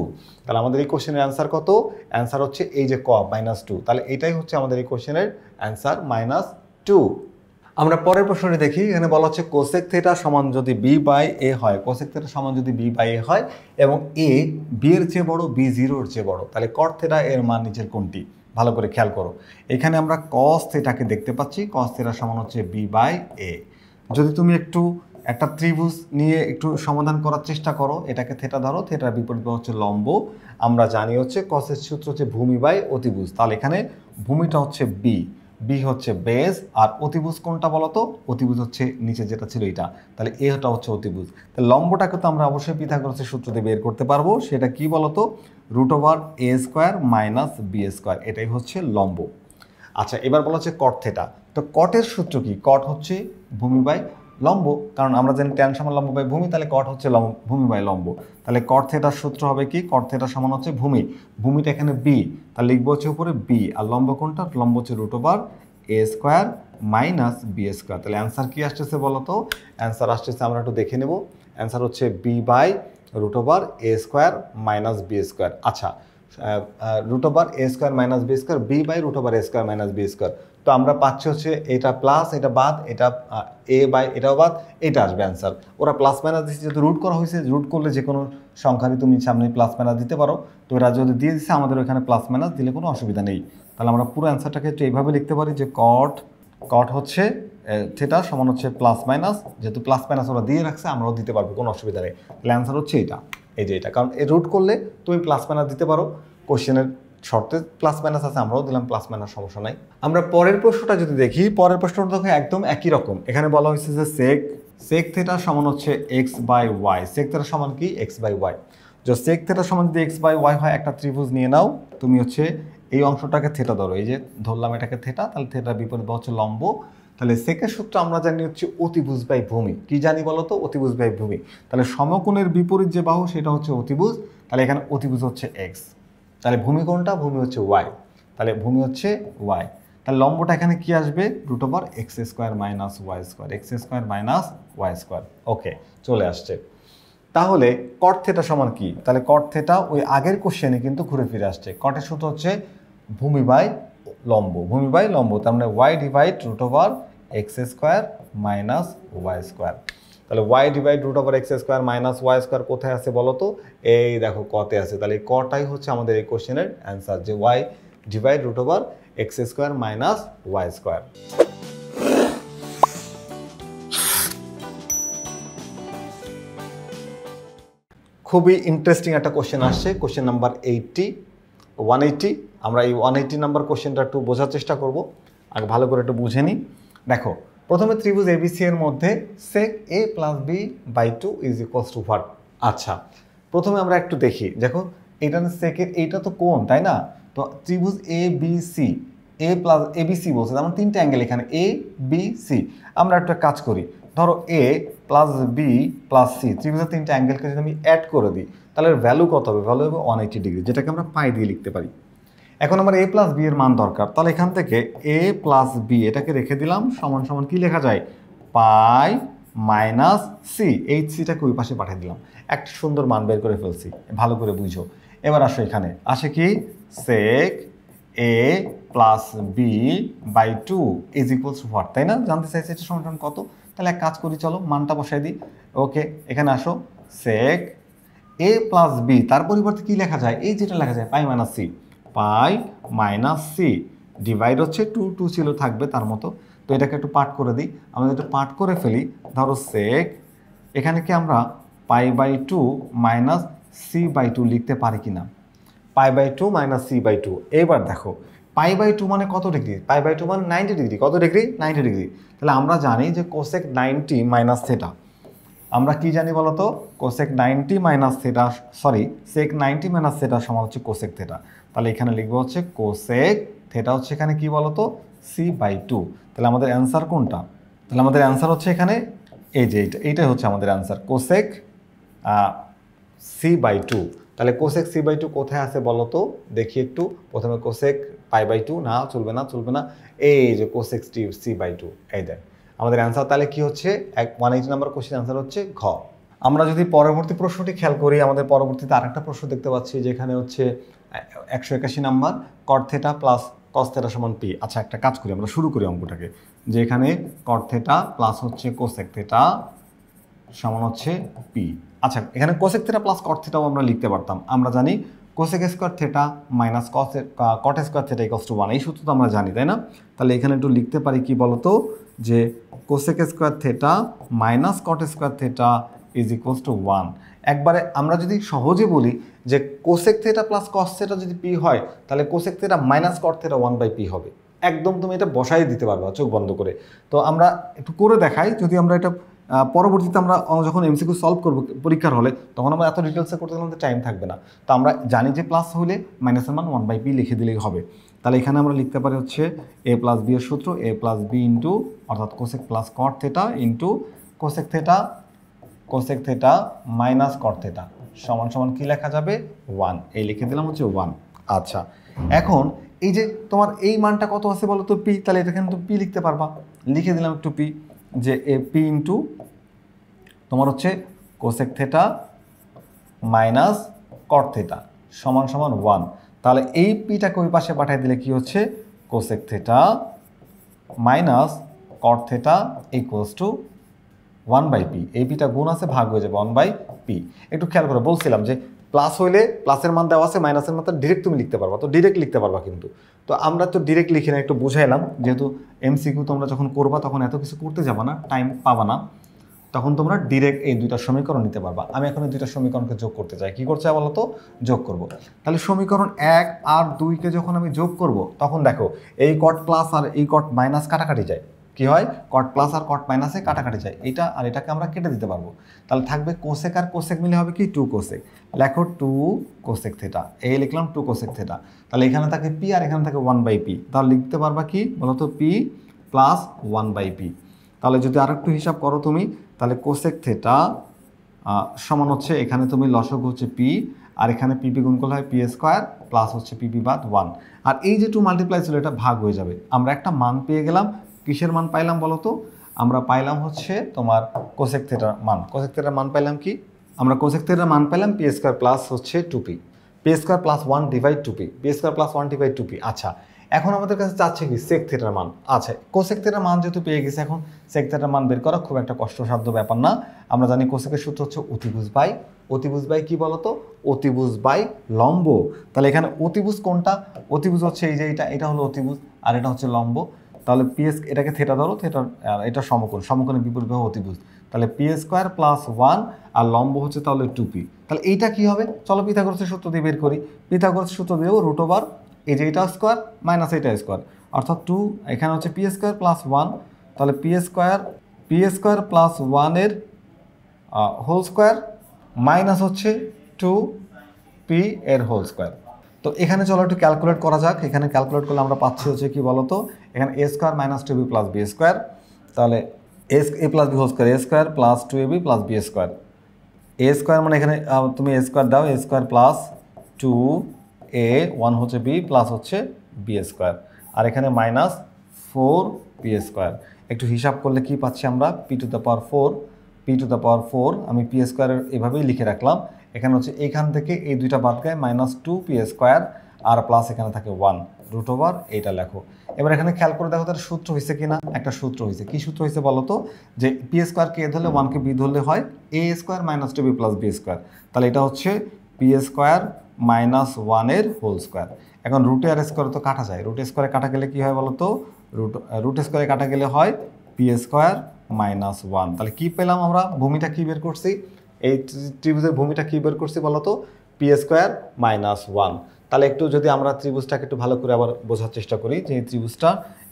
তাহলে আমাদের এই কোশ্চেনের অ্যান্সার কত? অ্যান্সার হচ্ছে এই যে -2। তাহলে এটাই হচ্ছে আমাদের এই কোশ্চেনের অ্যান্সার, -2। আমরা পরের প্রশ্নটি দেখি। এখানে বলা হচ্ছে কোসেক থেটা সমান যদি b/a হয়, কোসেক থেটা সমান যদি b/a হয় এবং a b এর চেয়ে বড়, b 0 এর চেয়ে বড়, তাহলে কট থেটা এর মান নিচের কোনটি? ভালো করে খেয়াল করো। এখানে আমরা কস থেটাকে দেখতে পাচ্ছি, কস থেটা সমান হচ্ছে b/a। যদি তুমি একটু একটা ত্রিভুজ নিয়ে একটু সমাধান করার চেষ্টা করো, এটাকে থেটা ধরো, থেটার বিপরীত হচ্ছে লম্ব। আমরা জানি হচ্ছে কসের সূত্র হচ্ছে ভূমি বাই অতিভুজ। তাহলে এখানে ভূমিটা হচ্ছে b, বি হচ্ছে বেস, আর অতিভুজ কোনটা বলতো? অতিভুজ হচ্ছে নিচে যেটা ছিল এটা, তাহলে এটা হচ্ছে অতিভুজ। তাহলে লম্বটাকে তো আমরা অবশ্যই পিথাগোরাসের সূত্র দিয়ে বের করতে পারবো, সেটা কি বলতো? √a² - b², এটাই হচ্ছে লম্ব। আচ্ছা, এবার বলা হচ্ছে কট থেটা। তো কটের সূত্র কি? কট হচ্ছে ভূমি বাই লম্ব, কারণ আমরা জানি ট্যান সমান লম্ব বাই ভূমি, তাহলে কট হচ্ছে ভূমি বাই লম্ব। তাহলে কট থেটার সূত্র হবে কি? কট থেটা সমান হচ্ছে ভূমিটা এখানে বি, তাহলে লিখবো হচ্ছে উপরে বি, আর লম্ব কোনটা? লম্ব হচ্ছে √a² - b²। তাহলে অ্যান্সার কি আসতেছে বলো তো? অ্যান্সার আসতেছে, আমরা একটু দেখে নেব। অ্যান্সার হচ্ছে b/√a² - b²। আচ্ছা, √a² - b², b/√a² - b²। তো আমরা পাচ্ছি হচ্ছে এটা প্লাস, এটা বাদ, এটা এটাও বাদ, এটা আসবে অ্যান্সার। ওরা প্লাস মাইনাস দিচ্ছে, যেহেতু রুট করা হয়েছে, রুট করলে যে কোনো সংখ্যারই তুমি সামনে প্লাস মাইনাস দিতে পারো। তো এরা যদি দিয়ে দিচ্ছে, আমাদের ওখানে প্লাস মাইনাস দিলে কোনো অসুবিধা নেই। তাহলে আমরা পুরো অ্যান্সারটাকে একটু এইভাবে লিখতে পারি যে কট হচ্ছে থেটা সমান হচ্ছে প্লাস মাইনাস, যেহেতু প্লাস মাইনাস ওরা দিয়ে রাখছে, আমরাও দিতে পারবো, কোনো অসুবিধা নেই। তাহলে অ্যান্সার হচ্ছে এটা, এই যে এটা, কারণ এই রুট করলে তুমি প্লাস মাইনাস দিতে পারো, কোশ্চেনের শর্তে প্লাস মাইনাস আছে, আমরাও দিলাম প্লাস মাইনাস, সমস্যা নাই। আমরা পরের প্রশ্নটা যদি দেখি, পরের প্রশ্নটা দেখো একদম একই রকম। এখানে বলা হয়েছে যে সেক থেটা সমান হচ্ছে x/y। সেক থেটা সমান কি? x/y। যে সেক থেটা সমান যদি x/y হয়, একটা ত্রিভুজ নিয়ে নাও তুমি, হচ্ছে এই অংশটাকে থেটা ধরো, এই যে ধরলাম এটাকে থেটা, তাহলে থেটা বিপরীত হচ্ছে লম্ব। তাহলে সেকের সূত্র আমরা জানি হচ্ছে অতিভুজ বাই ভূমি। কি জানি বলো তো? অতিভুজ বাই ভূমি। তাহলে সমকোণের বিপরীত যে বাহু সেটা হচ্ছে অতিভুজ, তাহলে এখানে অতিভুজ হচ্ছে x, তাহলে ভূমি কোনটা? ভূমি হচ্ছে y, তাহলে ভূমি হচ্ছে y। তাহলে লম্বটা এখানে কি আসবে? √x² - y²। ওকে, চলে আসছে। তাহলে কট থেটা সমান কি? তাহলে কট থেটা ওই আগের কোশ্চেনে কিন্তু ঘুরে ফিরে আসছে। কটের সূত্র হচ্ছে ভূমি বাই লম্ব, তার মানে y/√x² - y²। তাহলে y/√x² - y² কোথায় আছে বলো তো? এই দেখো কতে আছে। তাহলে কটাই হচ্ছে আমাদের এই কোশ্চেনের অ্যান্সার, যে y/√x² - y²। খুবই ইন্টারেস্টিং একটা কোশ্চেন আসছে, কোশ্চেন নাম্বার 180। আমরা এই 180 নাম্বার কোশ্চেনটা একটু বোঝার চেষ্টা করব, আগে ভালো করে একটু বুঝে নিই। দেখো, প্রথমে ত্রিভুজ ABC এর মধ্যে sec a + b/2 = what? আচ্ছা, প্রথমে আমরা একটু দেখি। দেখো, এটা সেকের, এইটা তো কোণ, তাই না? তো ত্রিভুজ ABC, ABC বলছে, আমার তিনটা অ্যাঙ্গেল এখানে ABC। আমরা একটা কাজ করি, ধরো a + b + c, ত্রিভুজের তিনটা অ্যাঙ্গেলকে যদি আমি অ্যাড করে দিই, তাহলে ভ্যালু কত হবে? ভ্যালু হবে 180 ডিগ্রি, যেটাকে আমরা পাই দিয়ে লিখতে পারি। এখন আমার a + b এর মান দরকার, তাহলে এখান থেকে a + b এটাকে রেখে দিলাম, সমান সমান কি লেখা যায়? পাই মাইনাস সি। এই সিটাকে ওই পাশে পাঠিয়ে দিলাম, একটা সুন্দর মান বের করে ফেলছি, ভালো করে বুঝো। এবার আসো, এখানে আসে কি? সেক a + b/2 = what, তাই না? জানতে চাইছে এটা সমান কত। তাহলে এক কাজ করি, চলো মানটা বসাই দিই। ওকে, এখানে আসো, সেক a + b, তার পরিবর্তে কি লেখা যায়? এই যেটা লেখা যায়, পাই মাইনাস সি ডিভাইড হচ্ছে 2 ছিল, থাকবে তার মতো। তো এটাকে একটু পার্ট করে দিই, আমরা একটু পার্ট করে ফেলি। ধরো সেক, এখানে কি আমরা π/2 - c/2 লিখতে পারি কিনা? π/2 - c/2। এবার দেখো, π/2 মানে কত ডিগ্রি? π/2 মানে 90 ডিগ্রি। কত ডিগ্রি? 90 ডিগ্রি। তাহলে আমরা জানি যে কোসেক 90 - থেটা, আমরা কি জানি বলতো? কোসেক 90 - থেটা, সরি, সেক 90 - থেটা সমান হচ্ছে কোসেক থেটা। তাহলে এখানে লিখবো হচ্ছে কোসেক থেটা হচ্ছে এখানে কি বলতো? c/2। তাহলে আমাদের অ্যান্সার কোনটা? তাহলে আমাদের অ্যান্সার হচ্ছে এখানে এই যে এইটাই হচ্ছে আমাদের অ্যান্সার, কোসেক c/2। তাহলে কোসেক c/2 কোথায় আছে বলো তো? দেখি একটু। প্রথমে কোসেক π/2, না চলবে না, এই যে কোসেক c/2, এই দেখ আমাদের অ্যান্সার। তাহলে কি হচ্ছে? 180 নম্বর কোশ্চেন অ্যান্সার হচ্ছে ঘ। আমরা যদি পরবর্তী প্রশ্নটি খেয়াল করি, আমাদের পরবর্তীতে আরেকটা প্রশ্ন দেখতে পাচ্ছি, যেখানে হচ্ছে 181 নাম্বার, কট থেটা প্লাস কস থেটা সমান পি। আচ্ছা, একটা কাজ করি, আমরা শুরু করি অঙ্কটাকে, যে এখানে কট থেটা প্লাস হচ্ছে কোসেক থেটা সমান হচ্ছে পি। আচ্ছা, এখানে কোসেক থেটা প্লাস কট থেটাও আমরা লিখতে পারতাম। আমরা জানি cosec square theta minus cot square theta = 1, এই সূত্র তো আমরা জানি, তাই না? তাহলে এখানে একটু লিখতে পারি কি বলতো? যে cosec square theta minus cot square theta = 1। একবারে আমরা যদি সহজে বলি যে cosec theta plus cos theta যদি পি হয়, তাহলে কোসেক থেটা মাইনাস কট থেটা 1/p হবে। একদম তুমি এটা বসাই দিতে পারবা চোখ বন্ধ করে। তো আমরা একটু করে দেখাই, যদি আমরা এটা পরবর্তীতে আমরা যখন এমসিকিউ সলভ করবো পরীক্ষার হলে, তখন আমরা এত ডিটেলসে করতে গেলে আমাদের টাইম থাকবে না। তো আমরা জানি যে প্লাস হলে মাইনাসের মান 1/p লিখে দিলেই হবে। তাহলে এখানে আমরা লিখতে পারি হচ্ছে a প্লাস বি এর সূত্র a প্লাস বি ইন্টু অর্থাৎ cosec plus cot theta into cosec theta minus কট থেটা সমান সমান কী লেখা যাবে 1, এই লিখে দিলাম হচ্ছে 1। আচ্ছা, এখন এই যে তোমার এই মানটা কত আছে বলো তো পি, তাহলে এটা কিন্তু পি লিখতে পারবা, লিখে দিলাম একটু পি, যে এ পি ইন্টু তোমার হচ্ছে কোসেক থেটা মাইনাস কট থেটা সমান সমান 1। তাহলে এই পিটাকে ওই পাশে পাঠিয়ে দিলে কি হচ্ছে কোসেক থেটা মাইনাস কট থেটা ইকুয়ালস টু 1/p। এই পিটা গুণ আছে, ভাগ হয়ে যাবে 1/p। একটু খেয়াল করে বলছিলাম যে প্লাস হইলে প্লাসের মান দেওয়া আছে, মাইনাসের মান ডিরেক্ট তুমি লিখতে পারবা, তো ডিরেক্ট লিখতে পারবা কিন্তু। তো আমরা তো ডিরেক্ট লিখে না, একটু বুঝাইলাম, যেহেতু এমসিকিউ তোমরা যখন করবা তখন এত কিছু করতে যাবা না, টাইম পাবা না, তখন তোমরা ডিরেক্ট এই দুইটা সমীকরণ নিতে পারবা। আমি এখন এই দুইটা সমীকরণকে যোগ করতে চাই, কী করতে চাই বলো তো, যোগ করব। তাহলে সমীকরণ 1 আর 2কে যখন আমি যোগ করব, তখন দেখো এই কট প্লাস আর এই কট মাইনাস কাটাকাটি যায়, কি হয় কট প্লাস আর কট মাইনাসে কাটাকাটি যায়, এটা আর এটাকে আমরা কেটে দিতে পারবো। তাহলে থাকবে কোসেক আর কোসেক মিলে হবে কি 2 কোসেক, লেখো 2 কোসেক থেটা, এই লিখলাম 2 কোসেক থেটা। তাহলে এখানে থাকে পি আর এখানে থাকে 1/p, তাহলে লিখতে পারবা কি বলতো পি প্লাস 1/p। তাহলে যদি আর একটু হিসাব করো তুমি, তাহলে কোসেক থেটা সমান হচ্ছে এখানে তুমি লসাগু হচ্ছে পি, আর এখানে পিপি গুণ করলে হয় পি স্কোয়ার প্লাস হচ্ছে পিপি বাদ 1, আর এই যে 2 মাল্টিপ্লাই ছিল এটা ভাগ হয়ে যাবে। আমরা একটা মান পেয়ে গেলাম, কিসের মান পাইলাম বলো তো, আমরা পাইলাম হচ্ছে তোমার কোসেক থেটার মান। কোসেক থেটার মান পাইলাম কি, আমরা কোসেক থেটার মান পাইলাম পি স্কোয়ার প্লাস হচ্ছে 2p, P square plus 1/2p, P square plus 1/2p। আচ্ছা, এখন আমাদের কাছে চাচ্ছে কি সেক থেটার মান। আচ্ছা, কোসেক থেটার মান যেহেতু পেয়ে গেছে, এখন সেক থেটার মান বের করা খুব একটা কষ্টসাধ্য ব্যাপার না। আমরা জানি কোসেকের সূত্র হচ্ছে অতিভুজ বাই কি বলতো, অতিভুজ বাই লম্ব। তাহলে এখানে অতিভুজ কোনটা, অতিভুজ হচ্ছে এই যে এটা হলো অতিভুজ আর এটা হচ্ছে লম্ব। তাহলে পিএস এটাকে থেটা ধরো, থেটার এটা সমকোণের বিপরীত বাহু অতিভুজ। তাহলে পি স্কোয়ার প্লাস 1 আর লম্ব হচ্ছে তাহলে 2p। তাহলে এইটা কি হবে, চলো পিথাগোরাসের সূত্র দিয়ে বের করি। পিথাগোরাসের সূত্র দিয়েও রুট ওভার এই যে এটা স্কোয়ার মাইনাস এটা স্কোয়ার, অর্থাৎ 2 এখানে হচ্ছে পি স্কোয়ার প্লাস 1, তাহলে পি স্কোয়ার প্লাস 1 এর হোল স্কোয়ার মাইনাস হচ্ছে 2p এর হোল স্কোয়ার। তো এখানে চলো একটু ক্যালকুলেট করা যাক। এখানে ক্যালকুলেট করলে আমরা পাচ্ছি হচ্ছে কি বলতো, এখানে a square minus 2b plus b square, তাহলে a plus b whole square a square plus 2ab plus b square. a square মানে এখানে তুমি a স্কোয়ার দাও, a স্কোয়ার প্লাস 2a 1 হচ্ছে b প্লাস হচ্ছে b স্কোয়ার, আর এখানে minus 4p square. একটু হিসাব করলে কি পাচ্ছি আমরা, p টু দ্য পাওয়ার 4, আমি p স্কোয়ারের এভাবেই লিখে রাখলাম। এখানে হচ্ছে এইখান থেকে এই দুইটা বাদ গায়ে মাইনাস 2p স্কোয়ার আর প্লাস এখানে থাকে 1 রুট ওভার এইটা লেখো। এবার এখানে খেয়াল করে দেখো তার সূত্র হয়েছে কিনা, একটা সূত্র হয়েছে। কি সূত্র হয়েছে বলো তো, যে পি স্কোয়ারকে এ ধরলে 1কে বি ধরলে হয় a square minus 2b plus b square. তাহলে এটা হচ্ছে পি স্কোয়ার মাইনাস 1 এর হোল স্কোয়ার। এখন রুটে আর স্কোয়ার তো কাটা যায়, রুট স্কোয়ারে কাটা গেলে কি হয় বলো তো, রুট স্কোয়ারে কাটা গেলে হয় পি স্কোয়ার মাইনাস 1। তাহলে কি পেলাম আমরা, ভূমিটা কি বের করছি, এই ত্রিভুজের ভূমিটা কি বের করছি বলো তো, পি স্কোয়ার মাইনাস 1। তাহলে একটু যদি আমরা ত্রিভুজটাকে একটু ভালো করে আবার বোঝার চেষ্টা করি, যে এই ত্রিভুজটা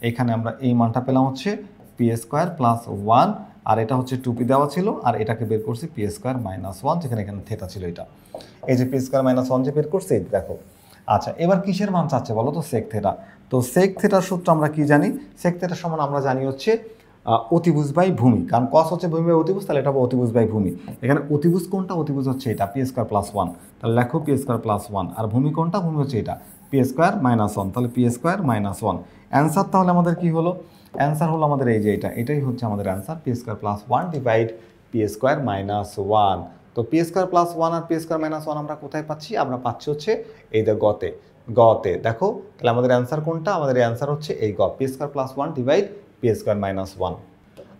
এখানে আমরা এই মানটা পেলাম হচ্ছে পি স্কোয়ার প্লাস 1, আর এটা হচ্ছে 2p দেওয়া ছিল, আর এটাকে বের করছি পি স্কোয়ার মাইনাস 1, যেখানে এখানে থেটা ছিল এটা, এই যে পি স্কোয়ার মাইনাস 1 যে বের করছি এই দেখো। আচ্ছা, এবার কিসের মান চাচ্ছে বলো তো, সেক থেটা। তো সেক থেটার সূত্র আমরা কি জানি, সেক থেটার সমান আমরা জানি হচ্ছে অতিভুজ বাই ভূমি, কারণ কস হচ্ছে ভূমি বাই অতিভুজ, তাহলে এটা হবে অতিভুজ বাই ভূমি। এখানে অতিভুজ কোনটা, অতিভুজ হচ্ছে এটা পি স্কোয়ার প্লাস 1, তাহলে লেখো পি স্কোয়ার প্লাস 1, আর ভূমি কোনটা, ভূমি হচ্ছে এটা পি স্কোয়ার মাইনাস 1, তাহলে পি স্কোয়ার মাইনাস 1। অ্যান্সার তাহলে আমাদের কি হলো, অ্যান্সার হলো আমাদের এই যে এটাই হচ্ছে আমাদের answer, P square plus 1 divide P square minus 1। তো পি স্কোয়ার প্লাস 1 আর পি স্কোয়ার মাইনাস 1 আমরা কোথায় পাচ্ছি, আমরা পাচ্ছি হচ্ছে এই গতে দেখো। তাহলে আমাদের অ্যান্সার কোনটা, আমাদের অ্যান্সার হচ্ছে এই P square plus 1 divide P square minus 1।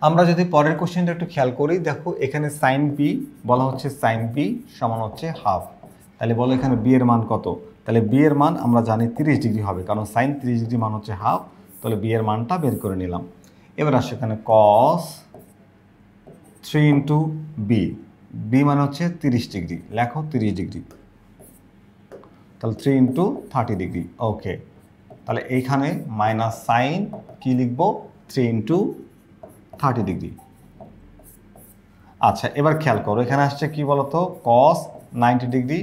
আমরা যদি পরের কোশ্চেনটা একটু খেয়াল করি, দেখো এখানে সাইন বি বলা হচ্ছে, সাইন বি সমান হচ্ছে হাফ। তাহলে বলো এখানে বি এর মান কত, তাহলে বি এর মান আমরা জানি 30 ডিগ্রি হবে, কারণ সাইন 30 ডিগ্রি মান হচ্ছে হাফ। তাহলে বি এর মানটা বের করে নিলাম। এবার আসে এখানে কস 3 ইন্টু বি মানে হচ্ছে 30 ডিগ্রি, লেখো 30 ডিগ্রি, তাহলে 3 ইন্টু 30 ডিগ্রি। ওকে, তাহলে এইখানে মাইনাস সাইন কি লিখবো 3 ইন্টু 30 ডিগ্রি। আচ্ছা এবার খেয়াল করো এখানে আসছে কি বলতো কস 90 ডিগ্রি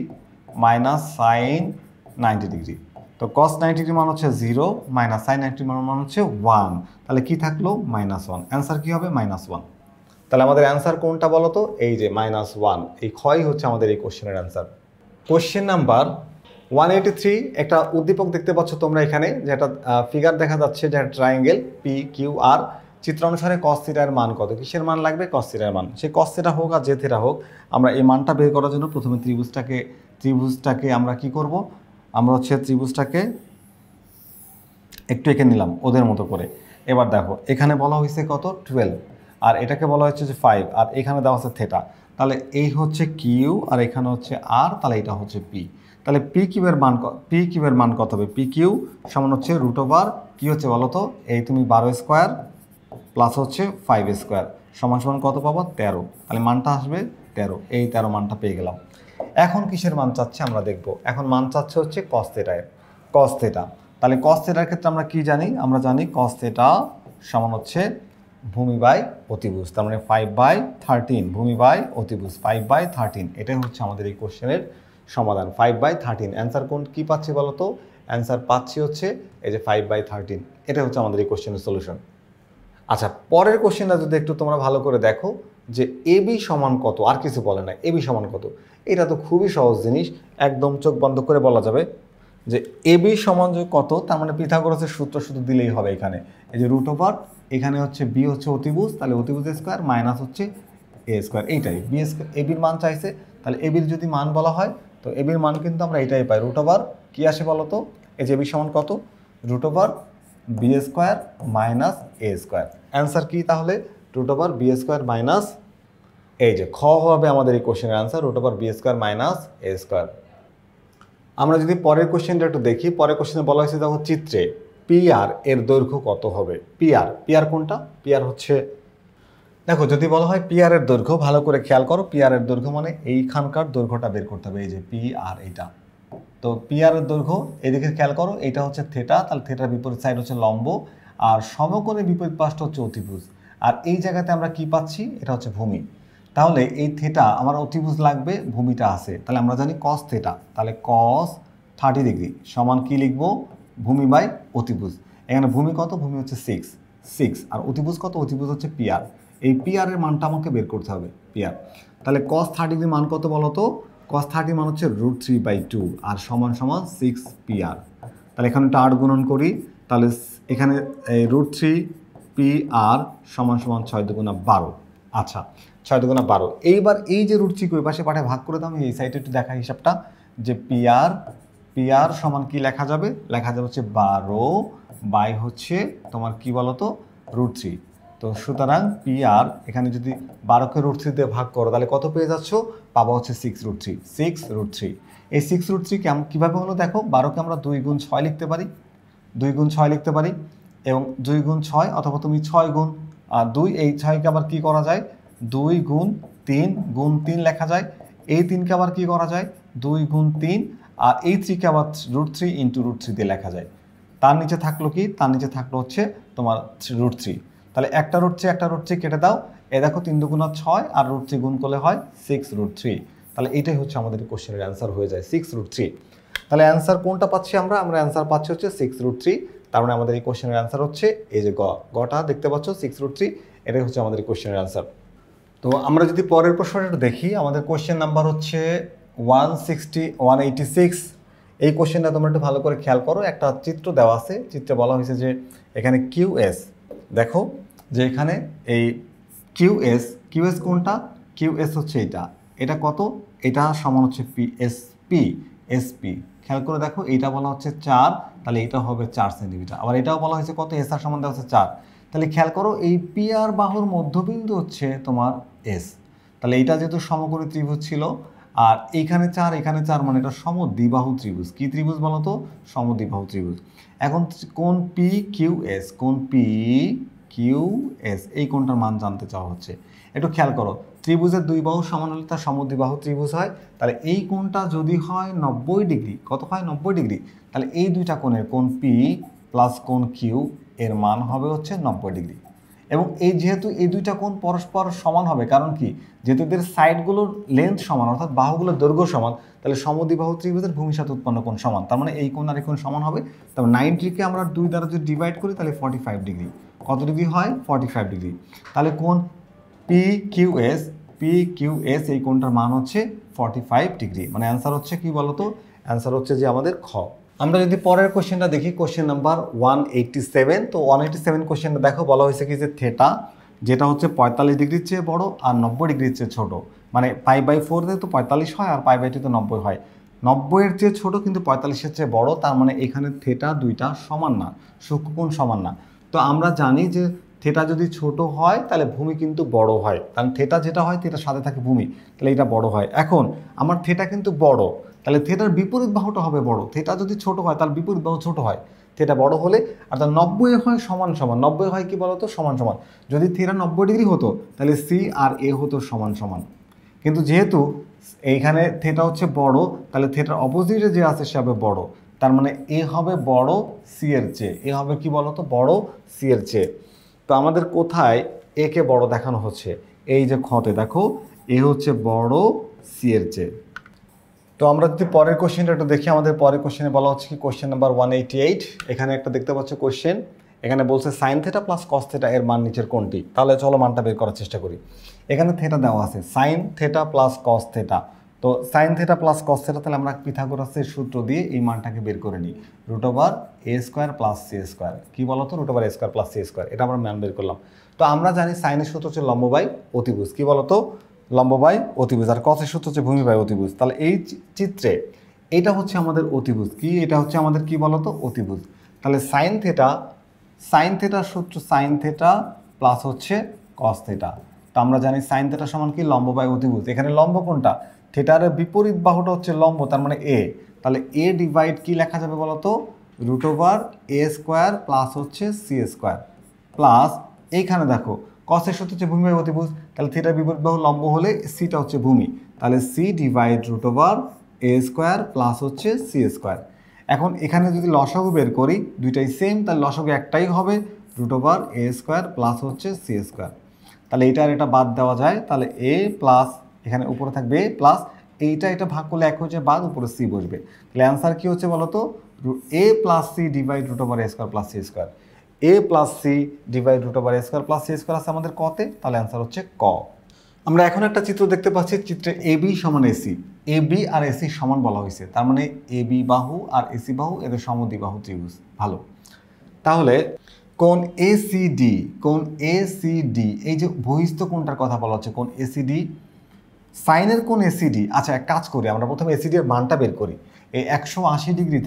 মাইনাস সাইন 90 ডিগ্রি। তো কস 90 ডিগ্রি মান হচ্ছে 0 মাইনাস সাইন 90 মান হচ্ছে 1, তাহলে কি থাকলো -1। অ্যান্সার কি হবে -1। তাহলে আমাদের অ্যান্সার কোনটা বলো তো, এই যে -1, এই ক্ষয় হচ্ছে আমাদের এই কোশ্চেনের অ্যান্সার। কোশ্চেন নাম্বার 183, একটা উদ্দীপক দেখতে পাচ্ছ তোমরা এখানে, যেটা ফিগার দেখা যাচ্ছে, যেটা ট্রায়াঙ্গেল পি কিউ আর, চিত্র অনুসারে কস থিটার মান কত, কিসের মান লাগবে, কস থিটার মান। সে কস থিটা হোক আর যে থিটা হোক, আমরা এই মানটা বের করার জন্য প্রথমে ত্রিভুজটাকে আমরা কি করব, আমরা হচ্ছে ত্রিভুজটাকে একটু এঁকে নিলাম ওদের মতো করে। এবার দেখো এখানে বলা হয়েছে কত 12, আর এটাকে বলা হচ্ছে যে 5, আর এখানে দেওয়া আছে থিটা। তাহলে এই হচ্ছে কিউ আর এখানে হচ্ছে আর, তাহলে এটা হচ্ছে পি। তাহলে পি কিউবের মান কত হবে, পি কিউ সমান হচ্ছে রুট ওভার কি হচ্ছে বলো তো, এই তুমি 12 স্কোয়ার প্লাস হচ্ছে 5 স্কোয়ার সমান সমান কত পাবো 13। তাহলে মানটা আসবে 13, এই 13 মানটা পেয়ে গেলাম। এখন কিসের মান চাচ্ছে আমরা দেখব, এখন মান চাচ্ছে হচ্ছে কস থিটা। তাহলে কস থিটার ক্ষেত্রে আমরা কি জানি, আমরা জানি কস থিটা সমান হচ্ছে ভূমি বাই অতিভুজ, তার মানে 5/13 ভূমি বাই অতিভুজ 5/13। এটাই হচ্ছে আমাদের এই কোশ্চেনের সমাধান 5/13। অ্যান্সার কোন কি পাচ্ছি বলো তো, অ্যান্সার পাচ্ছি হচ্ছে এই যে 5/13। এটা হচ্ছে আমাদের এই কোশ্চেনের সলিউশন। আচ্ছা পরের কোশ্চেনটা যদি একটু তোমরা ভালো করে দেখো, যে এবি সমান কত, আর কিছু বলে না, এবি সমান কত। এটা তো খুবই সহজ জিনিস, একদম চোখ বন্ধ করে বলা যাবে যে এবি সমান যে কত, তার মানে পিথাগোরাসের সূত্র শুধু দিলেই হবে। এখানে এই যে রুট ওভার, এখানে হচ্ছে বি হচ্ছে অতিভুজ, তাহলে অতিভুজ স্কোয়ার মাইনাস হচ্ছে এ স্কোয়ার, এইটাই বি স্কোয়ার। এবির মান চাইছে, তাহলে এবির যদি মান বলা হয় তো এবির মান কিন্তু আমরা এটাই পাই, রুট ওভার কী আসে বলো তো, এই যে এবি সমান কত, root over B square minus A square. Answer কি তাহলে, root over B square minus, এই যে খ হবে আমাদের এই কোশ্চেনের answer, root over B square minus A square. আমরা যদি পরের কোশ্চেনটা একটু দেখি, পরের কোশ্চেনে বলা হয়েছে দেখো চিত্রে পিআর এর দৈর্ঘ্য কত হবে। পিআর কোনটা, পিআর হচ্ছে, দেখো যদি বলা হয় পিআর এর দৈর্ঘ্য, ভালো করে খেয়াল করো, পিআর এর দৈর্ঘ্য মানে এইখানকার দৈর্ঘ্যটা বের করতে হবে, এই যে পিআর এইটা। তো পিআর এর দৈর্ঘ্য এদিকে খেয়াল করো, এইটা হচ্ছে থিটা, তাহলে থিটার বিপরীত সাইড হচ্ছে লম্ব, আর সমকোণের বিপরীত পাশটা হচ্ছে অতিভুজ। আর এই জায়গাতে আমরা কি পাচ্ছি, এটা হচ্ছে ভূমি। তাহলে এই থিটা আমার অতিভুজ লাগবে, ভূমিটা আছে, তাহলে আমরা জানি কস থিটা, তাহলে কস 30 ডিগ্রি সমান কি লিখবো, ভূমি বাই অতিভুজ। এখানে ভূমি কত, ভূমি হচ্ছে 6, আর অতিভুজ কত, অতিভুজ হচ্ছে পিআর। এই পিআর এর মানটা আমাকে বের করতে হবে, পিআর। তাহলে কস 30 ডিগ্রি মান কত বলো তো, কস 30 মান হচ্ছে √3/2 আর সমান সমান 6 পিআর। তাহলে এখানে একটা 8 গুণন করি, তাহলে এখানে √3 পিআর সমান সমান 6 দুগুণা 12। আচ্ছা 6 দুগুণা 12। এইবার এই যে √3 ওই পাশে পাঠে ভাগ করে দাও, আমি এই সাইডে একটু দেখা হিসাবটা, যে পিআর সমান কি লেখা যাবে, লেখা যাবে হচ্ছে 12 বাই হচ্ছে তোমার কি বলো তো √3। তো সুতরাং পিআর এখানে যদি 12কে √3 দিয়ে ভাগ করো তাহলে কত পেয়ে যাচ্ছ, পাবা হচ্ছে 6√3। এই 6√3 কীভাবে হলো দেখো, 12কে আমরা 2 গুণ 6 লিখতে পারি, 2 গুণ 6 লিখতে পারি, এবং 2 গুণ 6 অথবা তুমি 6 গুণ 2, এই 6কে আবার কি করা যায়, 2 গুণ 3 লেখা যায়। এই 3কে আবার কি করা যায়, 2 গুণ 3, আর এই 3কে আবার √3 ইন্টু √3 দিয়ে লেখা যায়। তার নিচে থাকলো কি, তার নিচে থাকলো হচ্ছে তোমার √3। তাহলে একটা √3 কেটে দাও, এ দেখো 3 দুগুণা 6 আর √3 গুণ করলে হয় 6√3। তাহলে এইটাই হচ্ছে আমাদের কোশ্চেনের অ্যান্সার হয়ে যায় 6√3। তাহলে অ্যান্সার কোনটা পাচ্ছি আমরা অ্যান্সার পাচ্ছি হচ্ছে 6√3। তার মানে আমাদের এই কোশ্চেনের অ্যান্সার হচ্ছে এই যে গটা দেখতে পাচ্ছ 6√3, এটাই হচ্ছে আমাদের এই কোশ্চেনের অ্যান্সার। তো আমরা যদি পরের প্রশ্নটা একটু দেখি, আমাদের কোশ্চেন নাম্বার হচ্ছে 186। এই কোশ্চেনটা তোমরা একটু ভালো করে খেয়াল করো, একটা চিত্র দেওয়া আছে, চিত্রে বলা হয়েছে যে এখানে কিউএস, দেখো যে এখানে এই কিউএস কোনটা, কিউএস হচ্ছে এটা কত, এটা সমান হচ্ছে এসপি। খেয়াল করে দেখো, এইটা বলা হচ্ছে 4, তাহলে এটা হবে 4 সেন্টিমিটার। আবার এটাও বলা হয়েছে কত, এসআর সমান দেওয়া হচ্ছে 4। তাহলে খেয়াল করো এই পিআর বাহুর মধ্যবিন্দু হচ্ছে তোমার এস। তাহলে এটা যেহেতু সমকোণী ত্রিভুজ ছিল, আর এইখানে 4 এখানে 4, মানে এটা সমদ্বিবাহু ত্রিভুজ। কি ত্রিভুজ বলো তো, সমদ্বিবাহু ত্রিভুজ। এখন কোণ PQS এই কোণটার মান জানতে চাওয়া হচ্ছে। একটু খেয়াল করো, ত্রিভুজের 2 বাহু সমান হলে তার সমদ্বিবাহু ত্রিভুজ হয়। তাহলে এই কোণটা যদি হয় 90 ডিগ্রি, কত হয় 90 ডিগ্রি, তাহলে এই দুইটা কোণের কোণ প্লাস কোণ কিউ এর মান হবে হচ্ছে 90 ডিগ্রি। এবং এই যেহেতু এই দুইটা কোণ পরস্পর সমান হবে, কারণ কি, যেহেতু এদের সাইডগুলোর লেন্থ সমান অর্থাৎ বাহুগুলোর দৈর্ঘ্য সমান, তাহলে সমদ্বিবাহু ত্রিভুজের ভূমির সাথে উৎপন্ন কোণ সমান, তার মানে এই কোণ আর এই কোণ সমান হবে। তবে 90কে আমরা 2 দ্বারা যদি ডিভাইড করি তাহলে 45 ডিগ্রি। কত ডিগ্রি হয়? 45 ডিগ্রি। তাহলে কোণ PQS এই কোণটার মান হচ্ছে 45 ডিগ্রি। মানে অ্যান্সার হচ্ছে কি বলতো? অ্যান্সার হচ্ছে যে আমাদের খ। আমরা যদি পরের কোশ্চেনটা দেখি, কোশ্চেন নাম্বার 187। তো 187 কোশ্চেনটা দেখো, বলা হয়েছে কি যে থেটা যেটা হচ্ছে 45 ডিগ্রির চেয়ে বড় আর 90 ডিগ্রির চেয়ে ছোট, মানে π/4 তো 45 হয় আর π/2 তো 90 হয়। 90-এর চেয়ে ছোট কিন্তু 45-এর চেয়ে বড়, তার মানে এখানে থেটা দুইটা সমান না, সূক্ষ্মকোণ সমান না। তো আমরা জানি যে থেটা যদি ছোট হয় তাহলে ভূমি কিন্তু বড় হয়, কারণ থেটা যেটা হয় থেটার সাথে থাকে ভূমি, তাহলে এটা বড় হয়। এখন আমার থেটা কিন্তু বড়, তাহলে থেটার বিপরীত বাহুটা হবে বড়। থেটা যদি ছোট হয় তাহলে বিপরীত বাহু ছোট হয়, থেটা বড় হলে। আর তার 90 হয় সমান সমান, 90 হয় কি বলতো? সমান সমান। যদি থেটা 90 ডিগ্রি হতো তাহলে সি আর এ হতো সমান সমান, কিন্তু যেহেতু এইখানে থেটা হচ্ছে বড়, তাহলে থেটার অপোজিটে যে আছে সে হবে বড়, তার মানে এ হবে বড় সি এর চেয়ে। এ হবে কি বলতো? বড় সি এর চেয়ে। তো আমাদের কোথায় এ কে বড় দেখানো হচ্ছে? এই যে খতে দেখো, এ হচ্ছে বড় সি এর চেয়ে। তো আমরা যদি পরের কোশ্চেনটা একটু দেখি, আমাদের পরের কোশ্চেনে বলা হচ্ছে কি, কোশ্চেন নাম্বার 188। এখানে একটা দেখতে পাচ্ছ কোশ্চেন, এখানে বলছে sign theta plus cos theta এর মান নিচের কোনটি? তাহলে চলো মানটা বের করার চেষ্টা করি। এখানে থেটা দেওয়া আছে, sine theta plus cos theta. তো sine theta plus cos theta, তাহলে আমরা পিথাগোরাসের সূত্র দিয়ে এই মানটাকে বের করে নিই। √a² plus c²। কি বলতো? √a² plus c²। এটা আমরা মান বের করলাম। তো আমরা জানি সাইনের সূত্র হচ্ছে লম্ব বাই অতিভুজ। কি বলতো? লম্ব বাই অতিভুজ। আর কসের সূত্র হচ্ছে ভূমি বাই অতিভুজ। তাহলে এই চিত্রে এটা হচ্ছে আমাদের অতিভুজ। কি এটা হচ্ছে আমাদের কি বলতো? অতিভুজ। তাহলে সাইন থেটার সূত্র সাইন থেটা প্লাস হচ্ছে কস থেটা। তো আমরা জানি সাইন থেটা সমান কি? লম্ব বাই অতিভুজ। এখানে লম্ব কোনটা? থেটার বিপরীত বাহুটা হচ্ছে লম্ব, তার মানে এ। তাহলে এ ডিভাইড কি লেখা যাবে বলতো? √a² প্লাস হচ্ছে c² প্লাস এইখানে দেখো কসের সূত্র হচ্ছে ভূমি বাই অতিভুজ, তাহলে থিটার বিপরীত বাহু লম্ব হলে সিটা হচ্ছে ভূমি, তাহলে সি ডিভাইড √a² প্লাস হচ্ছে c²। এখন এখানে যদি লসাগু বের করি, দুইটাই সেম, তাহলে লসাগু একটাই হবে, √a² প্লাস হচ্ছে c²। তাহলে এইটা আর এটা বাদ দেওয়া যায়, তাহলে এ প্লাস এখানে উপরে থাকবে এ প্লাস এটা ভাগ করলে এক হয়ে যায় বাদ, উপরে সি বসবে। তাহলে অ্যান্সার কি হচ্ছে বলতো? a plus C divide √a² plus c²। a plus C divide √a² plus c² আছে আমাদের কতে, তাহলে অ্যান্সার হচ্ছে ক। আমরা এখন একটা চিত্র দেখতে পাচ্ছি, চিত্রে এবি সমান এসি। এবি আর এসি সমান বলা হয়েছে, তার মানে এবি বাহু আর এসি বাহু এদের সমদ্বিবাহু ত্রিভুজ। ভালো, তাহলে কোণ এসিডি, কোণ এসিডি, এই যে বহিস্থ কোণটার কথা বলা হচ্ছে, কোণ এসিডি, সাইনের কোণ এসিডি। আচ্ছা, এক কাজ করি, আমরা প্রথমে এসিডি এর মানটা বের করি। এই 180 ডিগ্রি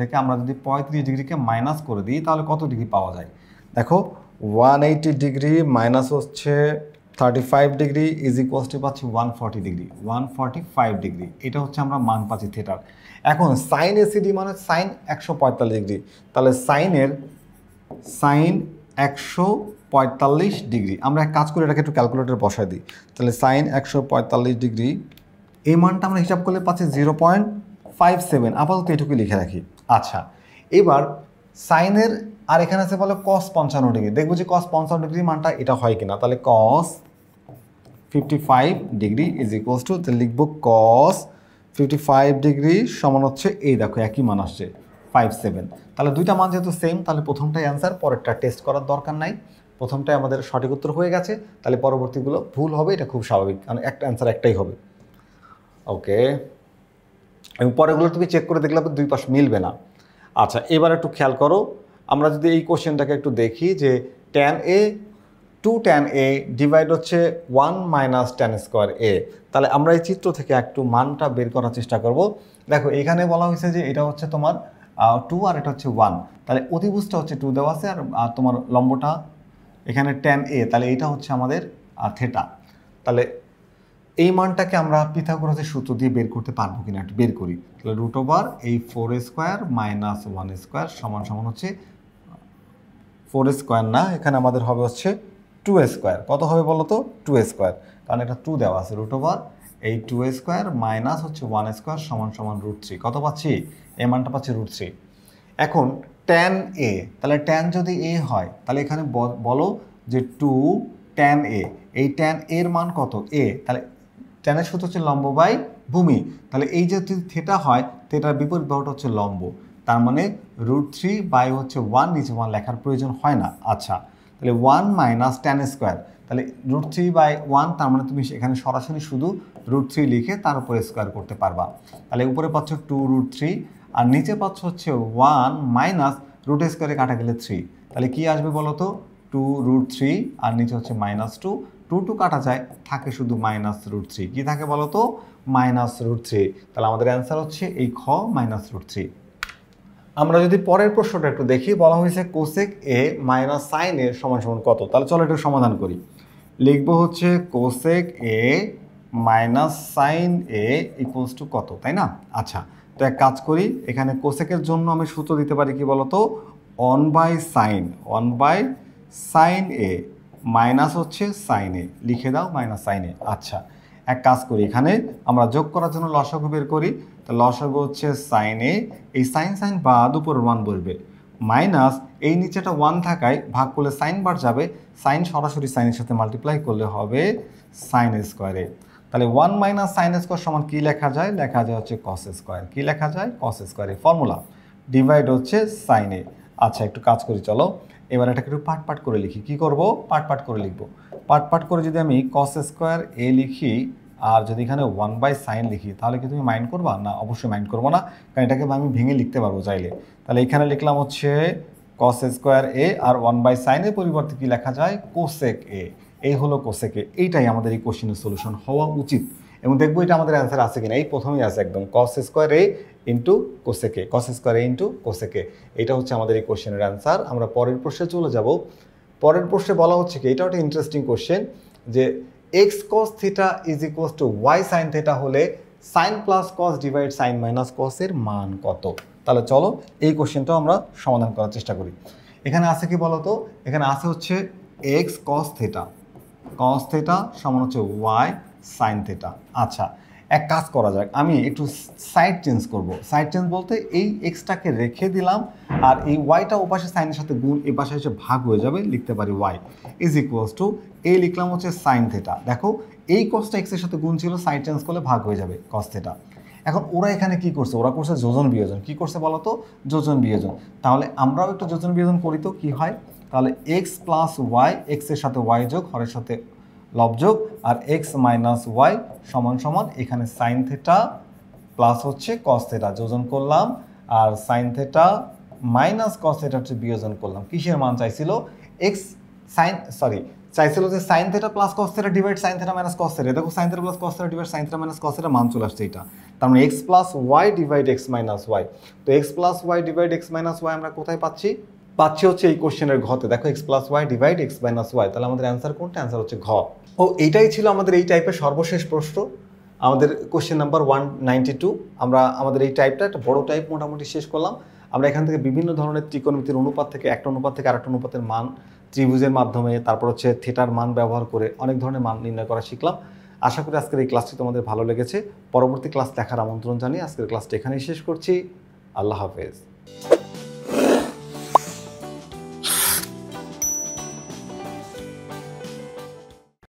থেকে আমরা যদি 35 ডিগ্রিকে মাইনাস করে দিই তাহলে কত ডিগ্রি পাওয়া যায়? দেখো, 180 ডিগ্রি মাইনাস হচ্ছে 35 ডিগ্রি ইজ ইকুয়ালস টু পাচ্ছি 140 ডিগ্রি, 145 ডিগ্রি। এটা হচ্ছে আমরা মান পাচ্ছি থেটার। এখন সাইন এসিডি মানে সাইন 145 ডিগ্রি, তাহলে সাইন 145 ডিগ্রি। আমরা এক কাজ করি, এটাকে একটু ক্যালকুলেটর বসায় দিই। তাহলে সাইন 145 ডিগ্রি, এই মানটা আমরা হিসাব করলে পাচ্ছি 0.57। আপাতত এটুকু লিখে রাখি। আচ্ছা, এবার সাইনের আর এখানে আছে বলে কস 55 ডিগ্রি, দেখবো যে কস 55 ডিগ্রি মানটা এটা হয় কিনা। তাহলে কস 55 ডিগ্রি ইজ ইকুয়ালস টু, লিখবো কস 55 ডিগ্রি সমান হচ্ছে এই দেখো একই মান আসছে 57। তাহলে দুইটা মান যেহেতু সেম, তাহলে প্রথমটাই অ্যান্সার, পরেরটা টেস্ট করার দরকার নাই। প্রথমটাই আমাদের সঠিক উত্তর হয়ে গেছে, তাহলে পরবর্তীগুলো ভুল হবে, এটা খুব স্বাভাবিক, কারণ একটা অ্যান্সার একটাই হবে। ওকে, এবং পরেরগুলো তুমি চেক করে দেখলে দুই পাশ মিলবে না। আচ্ছা, এবার একটু খেয়াল করো, আমরা যদি এই কোশ্চেনটাকে একটু দেখি যে tan a 2 tan a divide হচ্ছে 1 মাইনাস tan² a, তাহলে আমরা এই চিত্র থেকে একটু মানটা বের করার চেষ্টা করব। দেখো, এখানে বলা হয়েছে যে এটা হচ্ছে তোমার 2 আর এটা হচ্ছে 1, তাহলে অতিভুজটা হচ্ছে 2 দেওয়া আছে, আর তোমার লম্বটা এখানে tan a, তাহলে এটা হচ্ছে আমাদের থেটা। তাহলে এই মানটাকে আমরা পিথাগোরাসের সূত্র দিয়ে বের করতে পারবো কিনা একটু বের করি। তাহলে √4² মাইনাস 1² সমান সমান হচ্ছে 4² না, এখানে আমাদের হবে হচ্ছে 2² কত হবে বলো তো? 2², কারণ এটা 2 দেওয়া আছে। এই 2² মাইনাস হচ্ছে 1² সমান সমান √3, কত পাচ্ছি? এই মানটা পাচ্ছি √3। এখন ট্যান এ, তাহলে ট্যান যদি এ হয় তাহলে এখানে বলো যে 2 ট্যান এ, এই ট্যান এর মান কত এ, তাহলে ট্যানের সূত্র হচ্ছে লম্ব বাই ভূমি, তাহলে এই যে যদি থিটা হয় থিটার বিপরীত বাহুটা হচ্ছে লম্ব, তার মানে √3 বাই হচ্ছে 1, নিচে 1 লেখার প্রয়োজন হয় না। আচ্ছা, তাহলে 1 মাইনাস ট্যান স্কোয়ার, তাহলে √3 বাই 1, তার মানে তুমি এখানে সরাসরি শুধু √3 লিখে তার উপরে স্কোয়ার করতে পারবা, তাহলে উপরে পাচ্ছ 2√3 আর নিচে পাচ্ছ হচ্ছে 1 মাইনাস রুট স্কোয়ারে কাটা গেলে 3, তাহলে কি আসবে বলো তো 2√3 আর নিচে হচ্ছে -2, 2 কাটা যায় থাকে শুধু -√3, কি থাকে বলো তো -√3, তাহলে আমাদের অ্যান্সার হচ্ছে এই খ -√3। আমরা যদি পরের প্রশ্নটা একটু দেখি, বলা হয়েছে কোসেক এ মাইনাস সাইন এ সমান সমান কত, তাহলে চলো একটু সমাধান করি। লিখবো হচ্ছে cosec A minus sine A equals to কত, তাই না? আচ্ছা, তো এক কাজ করি, এখানে কোসেকের জন্য আমি সূত্র দিতে পারি কি বলতো 1/sin এ মাইনাস হচ্ছে সাইন এ, লিখে দাও মাইনাস সাইন এ। আচ্ছা, এক কাজ করি, এখানে আমরা যোগ করার জন্য লসাগু বের করি, তো লসাগু হচ্ছে সাইন এ, এই সাইন বাদ উপর 1 বসবে, মাইনাস এই নিচেটা 1 থাকায় ভাগ করলে সাইন বার যাবে, সাইন সরাসরি সাইনের সাথে মাল্টিপ্লাই করলে হবে সাইন স্কোয়ারে, তাহলে 1 মাইনাস সাইন স্কোয়ার সমান কি লেখা যায়, লেখা যায় হচ্ছে কস স্কোয়ার, কি লেখা যায় কস স্কোয়ারে ফর্মুলা, ডিভাইড হচ্ছে সাইন এ। আচ্ছা, একটু কাজ করি, চলো এবার এটাকে একটু পাট করে লিখি, কি করব পাট করে লিখবো, পাট করে যদি আমি কস স্কোয়ার এ লিখি আর যদি এখানে 1/sin লিখি তাহলে কি তুমি মাইন্ড করবা না? অবশ্যই মাইন্ড করবো না, কারণ এটাকে আমি ভেঙে লিখতে পারবো চাইলে, তাহলে এখানে লিখলাম হচ্ছে কস স্কোয়ার এ আর 1/sin এর পরিবর্তে কি লেখা যায় কোসেক এ, এই হলো কোসেক এ, এইটাই আমাদের এই কোশ্চেনের সলিউশন হওয়া উচিত, এবং দেখবো এটা আমাদের অ্যান্সার আছে কিনা, এই প্রথমেই আছে একদম কস স্কোয়ার এ ইন্টু কোসেক এ, কস স্কোয়ার এ ইন্টু কোসেক এ, এটা হচ্ছে আমাদের এই কোশ্চেনের অ্যান্সার। আমরা পরের প্রশ্নে চলে যাব। পরের প্রশ্নে বলা হচ্ছে কি, এটাও একটা ইন্টারেস্টিং কোশ্চেন, যে x cos theta is equals to y sine theta হলে sine plus cos divide sine minus cos এর মান কত, তাহলে চলো এই কোশ্চেনটাও আমরা সমাধান করার চেষ্টা করি। এখানে আছে কি বলতো, এখানে আছে হচ্ছে এক্স কস থিটা সমান হচ্ছে ওয়াই সাইন থিটা। আচ্ছা, এক কাজ করা যাক, আমি একটু সাইড চেঞ্জ করব, সাইড চেঞ্জ বলতে এই এক্সটাকে রেখে দিলাম আর এই ওয়াইটা ওপাশে সাইনের সাথে গুণ এ পাশে এসে ভাগ হয়ে যাবে, লিখতে পারি ওয়াই ইজ ইকুয়ালস টু এ লিখলাম হচ্ছে সাইন থিটা, দেখো এই কসটা এক্সের সাথে গুণ ছিল, সাইড চেঞ্জ করলে ভাগ হয়ে যাবে কস থিটা। এখন ওরা এখানে কি করছে, ওরা করছে যোজন বিয়োজন, কি করছে বলো তো যোজন বিয়োজন, তাহলে আমরাও একটু যোজন বিয়োজন করি তো কি হয়, তাহলে এক্স প্লাস ওয়াই, এক্সের সাথে ওয়াই যোগ হরের সাথে লবযোগ আর এক্স মাইনাস ওয়াই সমান সমান এখানে সাইন থিটা প্লাস হচ্ছে কস থিটা যোজন করলাম আর sine theta minus cos theta হচ্ছে বিয়োজন করলাম, কিসের মান চাইছিল এক্স চাইছিল যে sine theta plus cos theta divide sine theta minus cos theta, দেখো sine theta plus cos theta divide sine theta minus cos theta মান চলে আসছে এটা, তার মানে x plus Y divide x minus y, তো x plus Y divide x minus y আমরা কোথায় পাচ্ছি হচ্ছে এই কোশ্চেনের ঘতে, দেখো X plus Y divide x minus Y, তাহলে আমাদের অ্যান্সার কোনটা, অ্যান্সার হচ্ছে ঘ। ও এইটাই ছিল আমাদের এই টাইপের সর্বশেষ প্রশ্ন, আমাদের কোশ্চেন নাম্বার 192। আমরা আমাদের এই টাইপটা একটা বড় টাইপ মোটামুটি শেষ করলাম। আমরা এখান থেকে বিভিন্ন ধরনের ত্রিকোণমিতির অনুপাত থেকে একটা অনুপাত থেকে আরেকটা অনুপাতের মান, ত্রিভুজের মাধ্যমে, তারপর হচ্ছে থিটার মান ব্যবহার করে অনেক ধরনের মান নির্ণয় করা শিখলাম। আশা করি আজকের এই ক্লাসটি তোমাদের ভালো লেগেছে। পরবর্তী ক্লাস দেখার আমন্ত্রণ জানিয়ে আজকের ক্লাসটি এখানেই শেষ করছি। আল্লাহ হাফেজ।